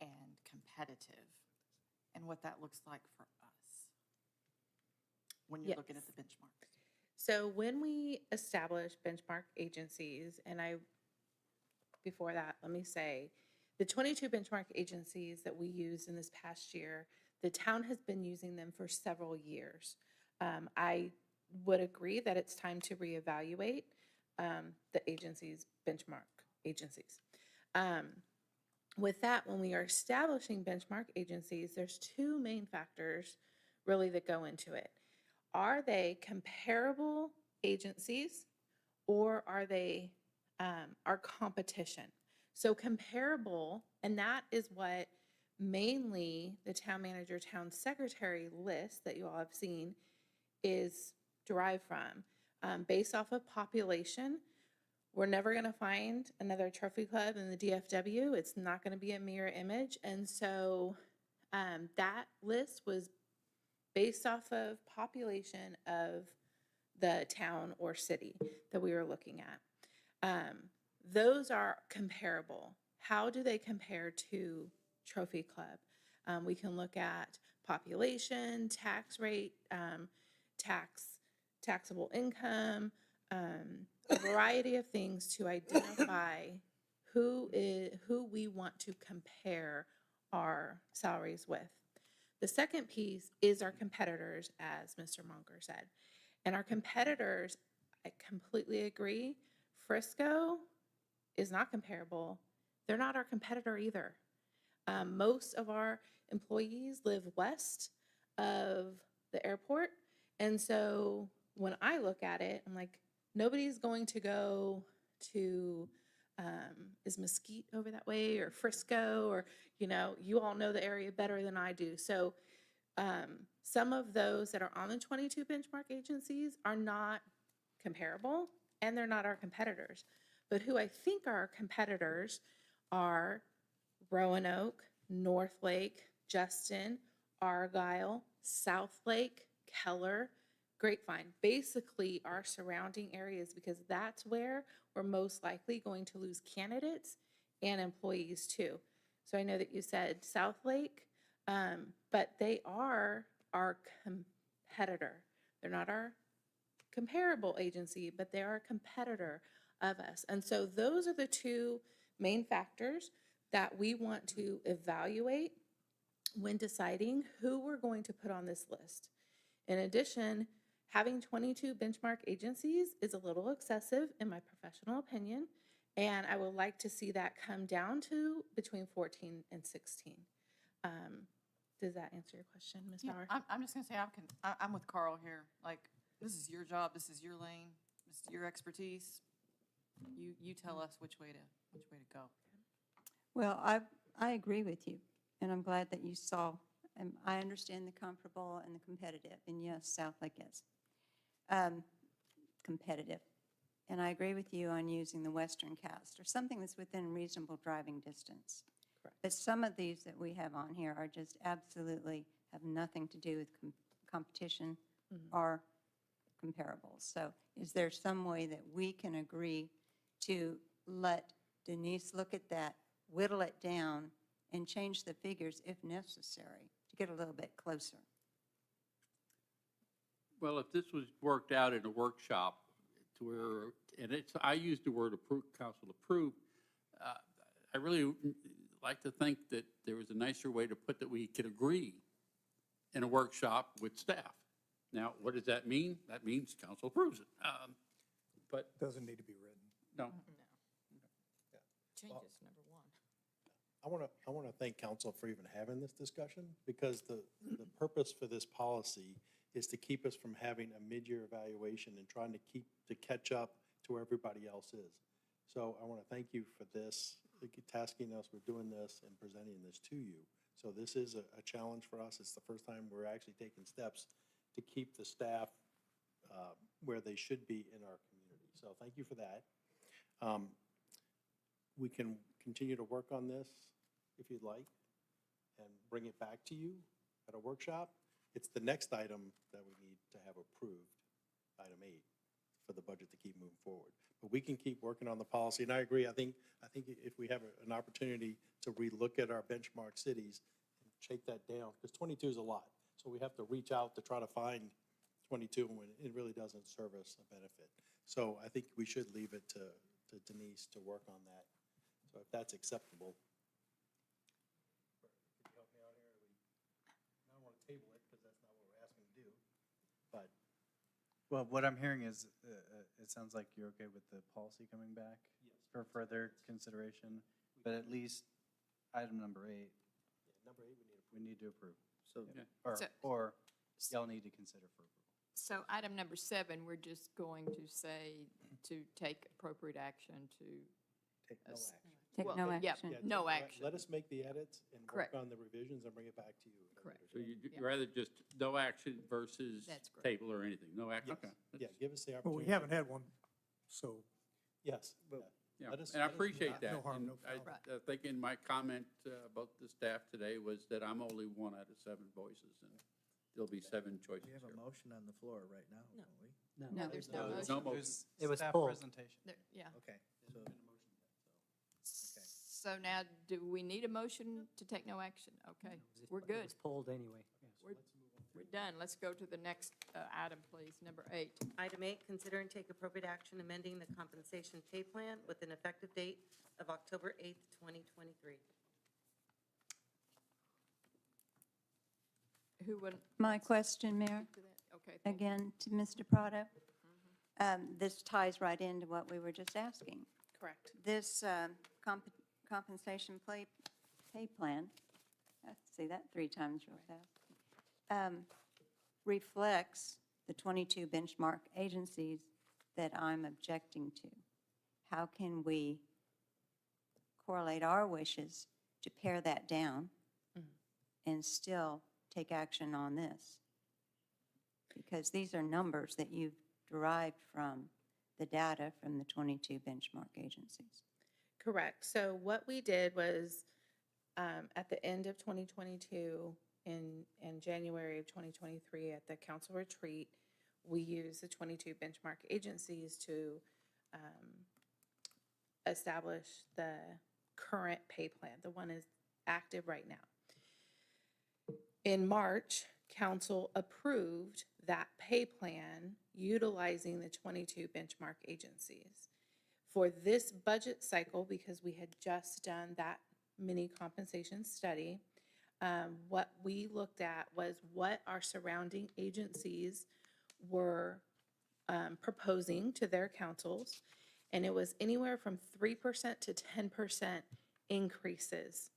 and competitive and what that looks like for us when you're looking at the benchmarks? So when we establish benchmark agencies, and before that, let me say, the 22 benchmark agencies that we used in this past year, the town has been using them for several years. I would agree that it's time to reevaluate the agencies, benchmark agencies. With that, when we are establishing benchmark agencies, there's two main factors really that go into it. Are they comparable agencies, or are they our competition? So comparable, and that is what mainly the town manager, town secretary list that you all have seen is derived from. Based off of population, we're never going to find another trophy club in the DFW. It's not going to be a mirror image. And so that list was based off of population of the town or city that we were looking at. Those are comparable. How do they compare to Trophy Club? We can look at population, tax rate, taxable income, a variety of things to identify who we want to compare our salaries with. The second piece is our competitors, as Mr. Monker said. And our competitors, I completely agree, Frisco is not comparable. They're not our competitor either. Most of our employees live west of the airport. And so when I look at it, I'm like, nobody's going to go to, is Mesquite over that way, or Frisco, or, you all know the area better than I do. So some of those that are on the 22 benchmark agencies are not comparable, and they're not our competitors. But who I think are our competitors are Roanoke, North Lake, Justin, Argyle, South Lake, Keller, Grapevine, basically our surrounding areas, because that's where we're most likely going to lose candidates and employees too. So I know that you said South Lake, but they are our competitor. They're not our comparable agency, but they are a competitor of us. And so those are the two main factors that we want to evaluate when deciding who we're going to put on this list. In addition, having 22 benchmark agencies is a little excessive in my professional opinion, and I would like to see that come down to between 14 and 16. Does that answer your question, Ms. Bauer? I'm just gonna say, I'm with Carl here. Like, this is your job, this is your lane, this is your expertise. You tell us which way to go. Well, I agree with you, and I'm glad that you saw, and I understand the comparable and the competitive, and yes, South Lake is competitive. And I agree with you on using the western cast, or something that's within reasonable driving distance. Correct. But some of these that we have on here are just absolutely have nothing to do with competition or comparables. So is there some way that we can agree to let Denise look at that, whittle it down, and change the figures if necessary to get a little bit closer? Well, if this was worked out in a workshop to where, and I use the word approve, council approve, I really like to think that there was a nicer way to put that we could agree in a workshop with staff. Now, what does that mean? That means council approves it. But Doesn't need to be written. no. Changes, number one. I want to thank council for even having this discussion, because the purpose for this policy is to keep us from having a mid-year evaluation and trying to catch up to where everybody else is. So I want to thank you for this, tasking us with doing this and presenting this to you. So this is a challenge for us. It's the first time we're actually taking steps to keep the staff where they should be in our community. So thank you for that. We can continue to work on this if you'd like and bring it back to you at a workshop. It's the next item that we need to have approved, item 8, for the budget to keep moving forward. But we can keep working on the policy, and I agree. I think if we have an opportunity to relook at our benchmark cities and shake that down, because 22 is a lot. So we have to reach out to try to find 22 when it really doesn't serve us a benefit. So I think we should leave it to Denise to work on that. So if that's acceptable. Could you help me out here? I don't want to table it because that's not what we're asking to do. But Well, what I'm hearing is, it sounds like you're okay with the policy coming back for further consideration, but at least item number 8, number 8 we need to approve. So Or y'all need to consider for approval. So item number 7, we're just going to say to take appropriate action to. take no action. Take Well, no yeah, action. no action. Let us make the edits and Correct. work on the revisions and bring it back to you. Correct. So you'd rather just no action versus That's correct. table or anything? No action? Yes. Okay. Yeah, give us the Well, opportunity. we haven't had one, so Yes. Yeah, Let us- and I let us- appreciate that. No harm, And no foul. I think in my comment about the staff today was that I'm only 1 out of 7 voices, and there'll be 7 choices We have a here. motion on the floor right now, don't we? No, there's no There's motion. no motion. There's It was staff pulled. presentation. Yeah. Okay, so, So now, do we need a motion to take no action? Okay, we're It good. was pulled anyway. We're done. Let's go to the next item, please, number 8. Item 8, consider and take appropriate action amending the compensation pay plan with an effective date of October 8th, 2023. Who would? My question, Mayor, speak to that? Okay. thank you. again to Mr. Prado. This ties right into what we were just asking. Correct. This compensation pay plan, I have to say that 3 times real reflects the 22 benchmark agencies that I'm objecting to. How can we correlate our wishes to pare that down and still take action on this? Because these are numbers that you've derived from the data from the 22 benchmark agencies. Correct. So what we did was, at the end of 2022, in January of 2023, at the council retreat, we used the 22 benchmark agencies to establish the current pay plan. The one is active right now. In March, council approved that pay plan utilizing the 22 benchmark agencies. For this budget cycle, because we had just done that mini compensation study, what we looked at was what our surrounding agencies were proposing to their councils, and it was anywhere from 3% to 10% increases.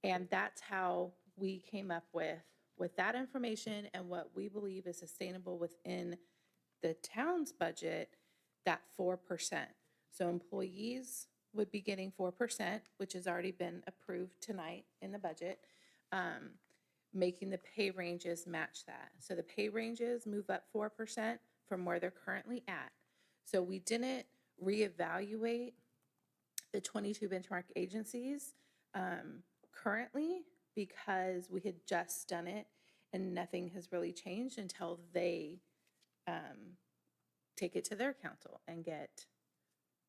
And that's how we came up with that information and what we believe is sustainable within the town's budget, that 4%. So employees would be getting 4%, which has already been approved tonight in the budget, making the pay ranges match that. So the pay ranges move up 4% from where they're currently at. So we didn't reevaluate the 22 benchmark agencies currently because we had just done it and nothing has really changed until they take it to their council and get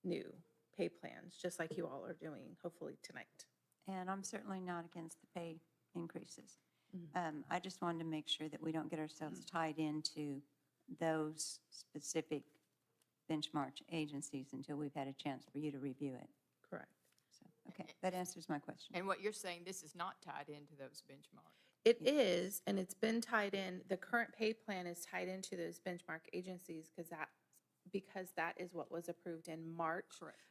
new pay plans, just like you all are doing, hopefully tonight. And I'm certainly not against the pay increases. I just wanted to make sure that we don't get ourselves tied into those specific benchmark agencies until we've had a chance for you to review it. Correct. So, okay, that answers my question. And what you're saying, this is not tied into those benchmarks? It is, and it's been tied in, the current pay plan is tied into those benchmark agencies because that is what was approved in March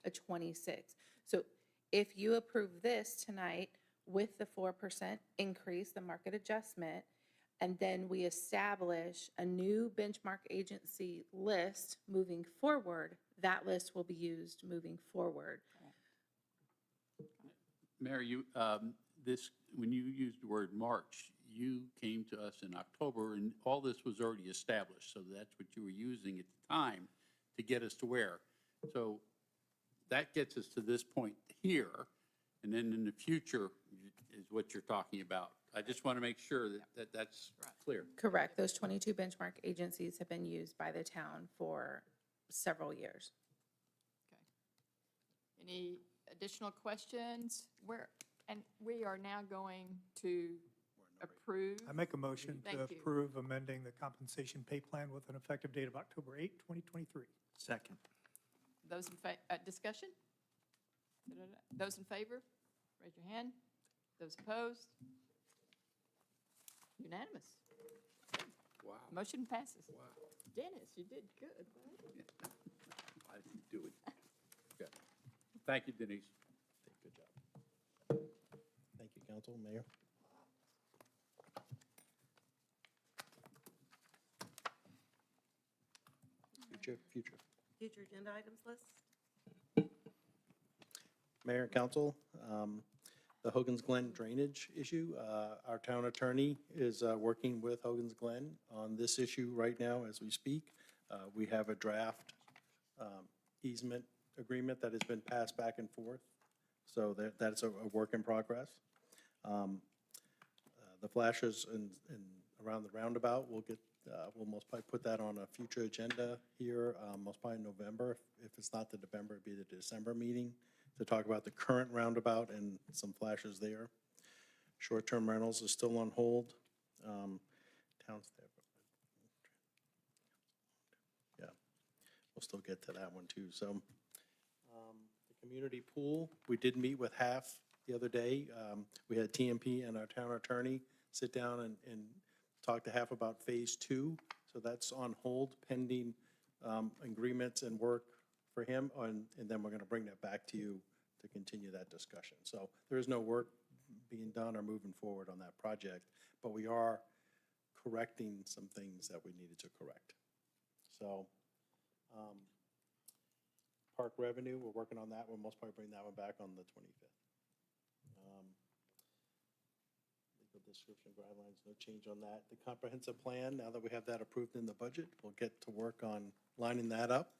of 26. So if you approve this tonight with the 4% increase, the market adjustment, and then we establish a new benchmark agency list moving forward, that list will be used moving forward. Mayor, when you used the word March, you came to us in October, and all this was already established, so that's what you were using at the time to get us to where. So that gets us to this point here, and then in the future is what you're talking about. I just want to make sure that's clear. Correct. Those 22 benchmark agencies have been used by the town for several years. Okay. Any additional questions? And we are now going to approve. I make a motion to Thank you. approve amending the compensation pay plan with an effective date of October 8, 2023. Second. Those in discussion? Those in favor, raise your hand. Those opposed? Unanimous. Wow. Motion passes. Wow. Dennis, you did good. I didn't do it. Okay. Thank you, Denise. Good job. Thank you, council, mayor. Future agenda items list? Mayor and council, the Hogan's Glen drainage issue, our town attorney is working with Hogan's Glen on this issue right now as we speak. We have a draft easement agreement that has been passed back and forth, so that's a work in progress. The flashes around the roundabout, we'll most probably put that on a future agenda here, most probably in November. If it's not the November, it'd be the December meeting to talk about the current roundabout and some flashes there. Short-term rentals is still on hold. Towns there. Yeah, we'll still get to that one too. So the community pool, we did meet with HAF the other day. We had TMP and our town attorney sit down and talk to HAF about phase 2. So that's on hold pending agreements and work for him, and then we're going to bring that back to you to continue that discussion. So there is no work being done or moving forward on that project, but we are correcting some things that we needed to correct. So, park revenue, we're working on that. We'll most probably bring that one back on the 25th. Legal description guidelines, no change on that. The comprehensive plan, now that we have that approved in the budget, we'll get to work on lining that up.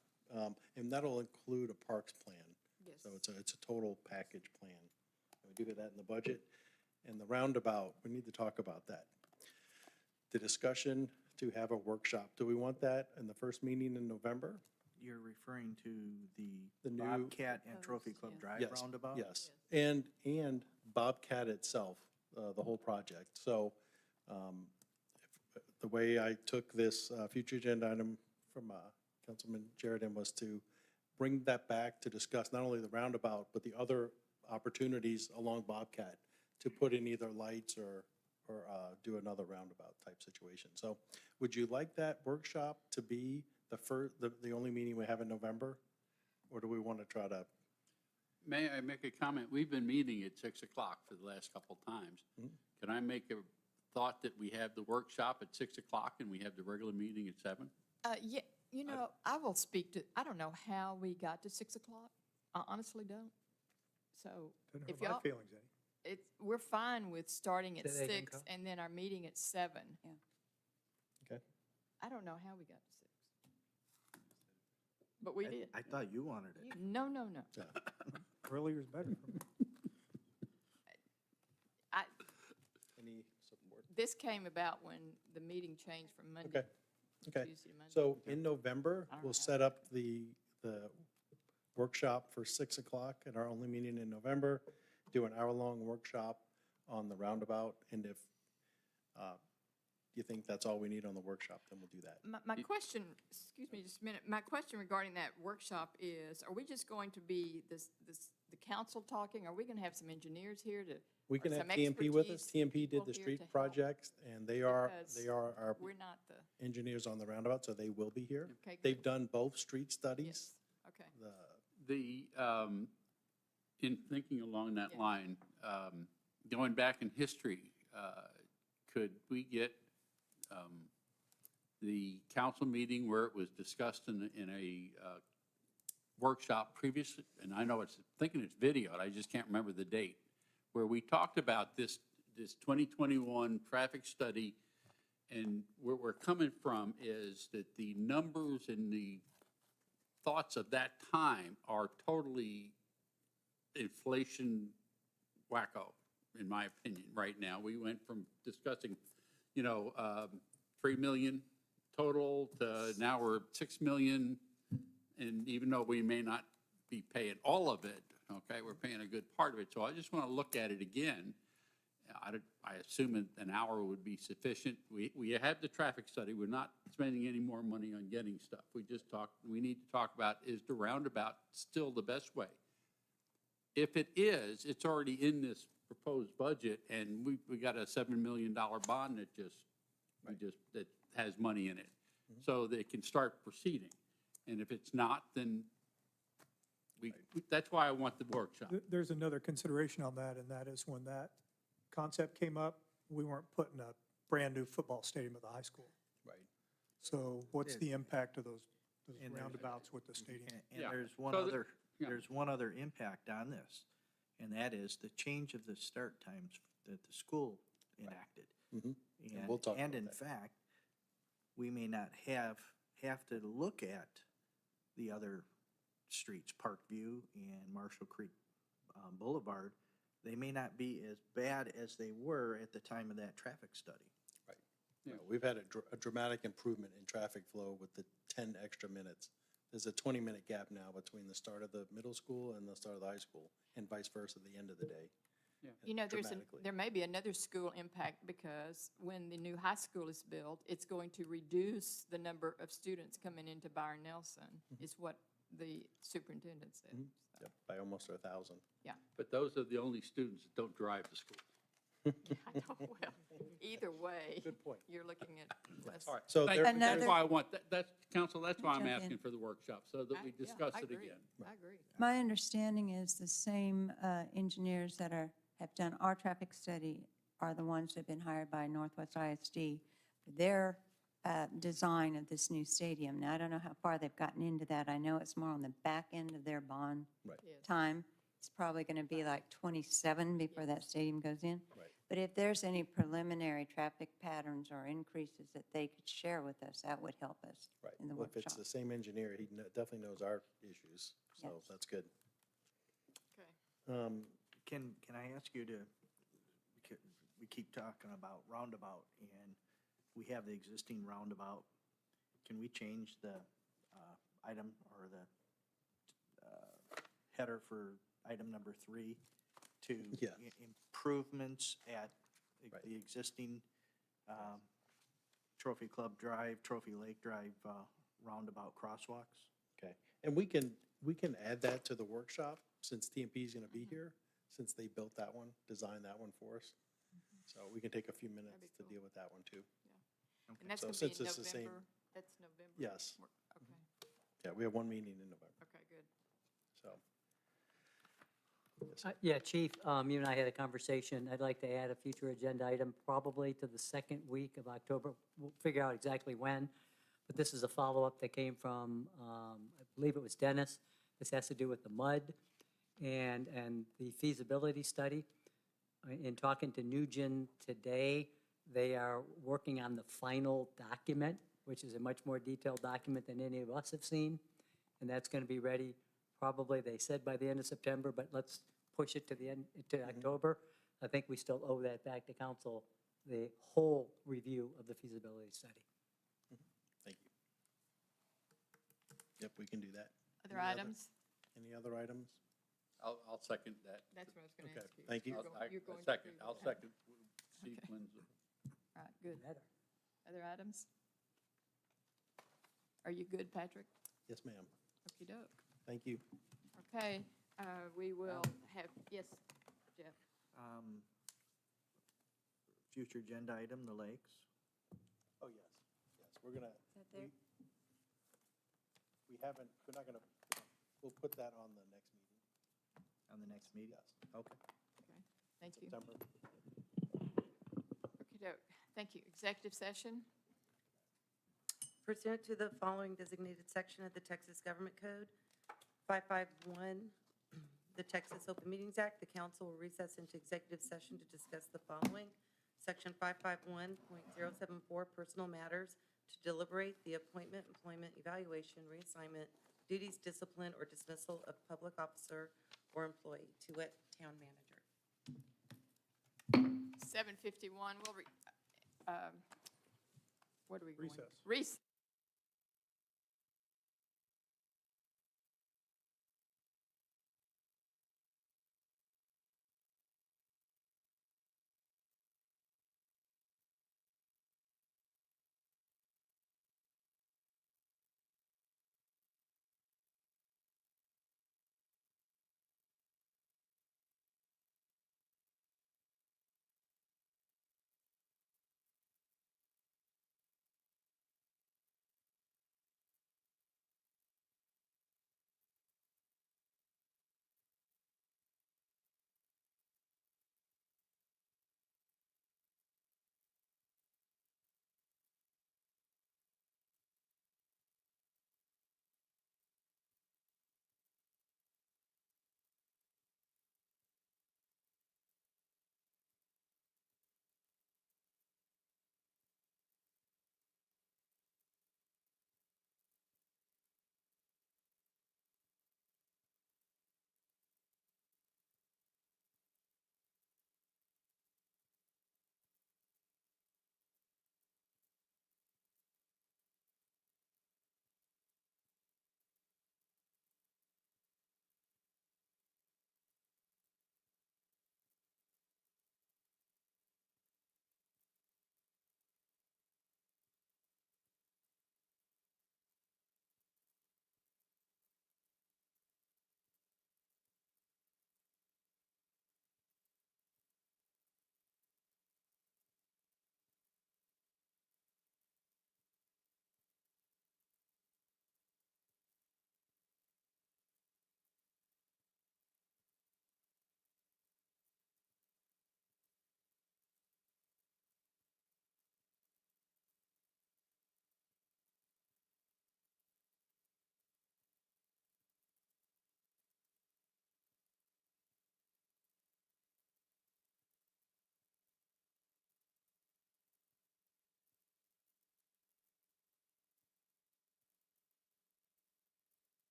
And that'll include a parks plan. Yes. So it's a total package plan. And we do get that in the budget. And the roundabout, we need to talk about that. The discussion to have a workshop, do we want that in the first meeting in November? You're referring to The new- Bobcat and Trophy Club Drive Yes, roundabout? Yes, and Bobcat itself, the whole project. So the way I took this future agenda item from Councilman Sheridan was to bring that back to discuss not only the roundabout, but the other opportunities along Bobcat to put in either lights or do another roundabout type situation. So would you like that workshop to be the only meeting we have in November? Or do we want to try to? May I make a comment? We've been meeting at 6 o'clock for the last couple times. Can I make a thought that we have the workshop at 6 o'clock and we have the regular meeting at 7? Yeah, you know, I will speak to, I don't know how we got to 6 o'clock. I honestly don't. So Doesn't if hurt my y'all, feelings any. we're fine with starting at Say that again, 6 Carl. and then our meeting at 7. Okay. I don't know how we got to 6. But we did. I thought you wanted it. No. Earlier is better for me. Any support? This came about when the meeting changed from Monday. Okay. Okay. Tuesday to Monday. So in November, I don't we'll know. set up the workshop for 6 o'clock at our only meeting in November, do an hour-long workshop on the roundabout, and if you think that's all we need on the workshop, then we'll do that. My question, excuse me just a minute, my question regarding that workshop is, are we just going to be the council talking? Are we going to have some engineers here to? We can or have some TMP with us. expertise TMP did people the here street to help? projects, and they are Because our We're not the, engineers on the roundabout, so they will be here. Okay, They've good. done both street studies. yes, okay. In thinking along that Yeah. line, going back in history, could we get the council meeting where it was discussed in a workshop previously, and I know thinking it's videoed, I just can't remember the date, where we talked about this 2021 traffic study, and where we're coming from is that the numbers and the thoughts of that time are totally inflation wacko, in my opinion, right now. We went from discussing, 3 million total to now we're 6 million. And even though we may not be paying all of it, okay, we're paying a good part of it. So I just want to look at it again. I assume an hour would be sufficient. We have the traffic study. We're not spending any more money on getting stuff. We need to talk about, is the roundabout still the best way? If it is, it's already in this proposed budget, and we got a $7 million bond that has money in it. So they can start proceeding. And if it's not, then that's why I want the workshop. There's another consideration on that, and that is when that concept came up, we weren't putting a brand-new football stadium at the high school. Right. So what's the impact of those And there's- roundabouts with the stadium? And Yeah. there's Yeah. there's one other impact on this, and that is the change of the start times that the school enacted. And we'll talk And about in that. fact, we may not have to look at the other streets, Parkview and Marshall Creek Boulevard. They may not be as bad as they were at the time of that traffic study. Right. We've had a dramatic improvement in traffic flow with the 10 extra minutes. There's a 20-minute gap now between the start of the middle school and the start of the high school, and vice versa at the end of the day. You know, Dramatically. there may be another school impact because when the new high school is built, it's going to reduce the number of students coming into Byron Nelson, is what the superintendent said. So, Yep, by almost 1,000. yeah. But those are the only students that don't drive to school. I know, well, either way. Good point. You're looking at less. All right, So thank there- you. That's Another- why I want, council, that's why I'm Jump in. asking for the workshop, so that we Yeah, discuss I it agree. again. I agree. My understanding is the same engineers that have done our traffic study are the ones that have been hired by Northwest ISD their design of this new stadium. Now, I don't know how far they've gotten into that. I know it's more on the back end of their bond Right. time. It's probably going to be like 27 before that stadium goes in. Right. But if there's any preliminary traffic patterns or increases that they could share with us, that would help us Right. in the Well, if it's workshop. the same engineer, he definitely knows our issues, so Yes. that's good. Okay. Can I ask you to, we keep talking about roundabout, and we have the existing roundabout. Can we change the item or the header for item number 3 to Yeah. improvements at Right. the existing Trophy Club Drive, Trophy Lake Drive roundabout crosswalks? Okay, and we can add that to the workshop, since TMP is gonna be here, since they built that one, designed that one for us. So we can take a few minutes That'd be to cool. deal with that one too. And that's So going to be in since it's the same- November? That's November? Yes. Okay, Yeah, we have one meeting in November, okay, good. so. Yeah, Chief, you and I had a conversation. I'd like to add a future agenda item probably to the second week of October. We'll figure out exactly when, but this is a follow-up that came from, I believe it was Dennis. This has to do with the mud and the feasibility study. In talking to Nugent today, they are working on the final document, which is a much more detailed document than any of us have seen. And that's going to be ready probably, they said by the end of September, but let's push it to the end, to October. I think we still owe that back to council, the whole review of the feasibility study. Thank you. Yep, we can do that. Other Any items? Any other items? I'll second that. That's what I was going to Okay, ask you. thank you. You're go- you're going to Second, approve I'll that. second. Steve Okay. wins. All right, good. Other items? Are you good, Patrick? Yes, ma'am. Okey-doke. Thank you. Okay, we will have, yes, Jeff? Future agenda item, the lakes. Oh, yes, we're gonna, Is that there? we haven't, we're not gonna, we'll put that on the next meeting. On the next meeting? Yes, Okay. Okay, thank you. September. Okey-doke. Thank you. Executive session? Pursuant to the following designated section of the Texas Government Code, 551, the Texas Open Meetings Act, the council will recess into executive session to discuss the following. Section 551.074, personal matters, to deliberate the appointment, employment, evaluation, reassignment, duties, discipline, or dismissal of public officer or employee, to wit, town manager. 7:51, what are we going? Recess. Recess.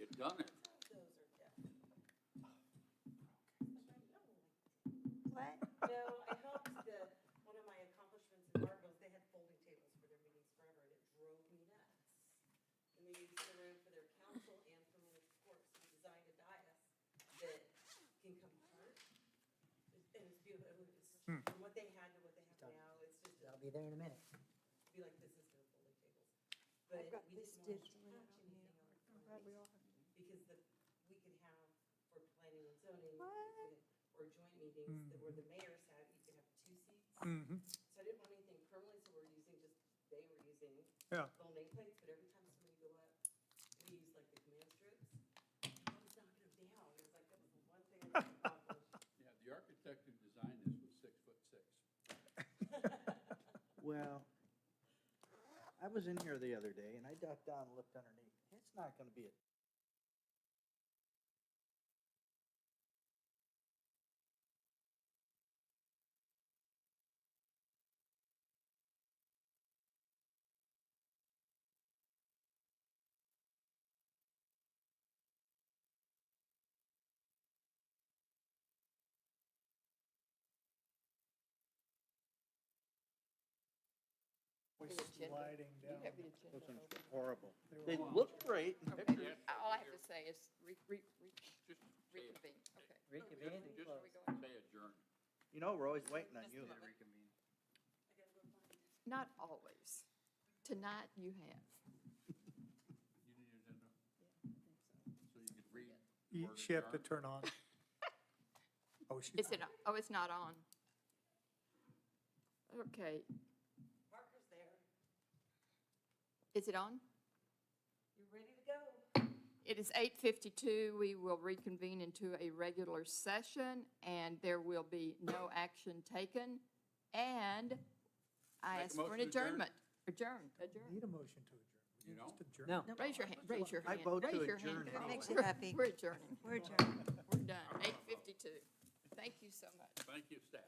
You done it. What? No, I helped one of my accomplishments in Margot's, they had folding tables for their meetings forever, and it drove me nuts. And they used to sit around for their council and for when the courts designed a dais that can come apart. And it's beautiful, from what they had to what they have now, it's just. I'll be there in a minute. Be like, this is their folding tables. But we didn't want to touch anything on our floors. Because we could have, for planning and zoning, or joint meetings, where the mayor sat, you could have 2 seats. Mm-hmm. So I didn't want anything permanently, so they were using Yeah. little nameplates, but every time somebody go up, we use like the command strips. I was knocking them down. It was like, that was the one thing I didn't accomplish. Yeah, the architect who designed this was 6'6". Well, I was in here the other day and I ducked down and looked underneath. It's not gonna be a Sliding down. Those are horrible. They look great. All I have to say is reconvene, okay. Reconvene. Just say adjourn. You know, we're always waiting on you. Reconvene. Not always. Tonight you have. You need an agenda? So you could read. word She have to adjourn? turn on. Oh, she. Is it, oh, it's not on. Okay, Parker's there. is it on? You're ready to go. It is 8:52. We will reconvene into a regular session, and there will be no action taken. And I Make a ask for an motion to adjourn? adjournment. Adjourn. Need a motion to adjourn. We You can don't? just adjourn. No. Raise your hand, raise your I hand. vote to raise your adjourn. hand. That makes you happy. We're adjourning. We're adjourned. We're done. 8:52. Thank you so much. Thank you, staff.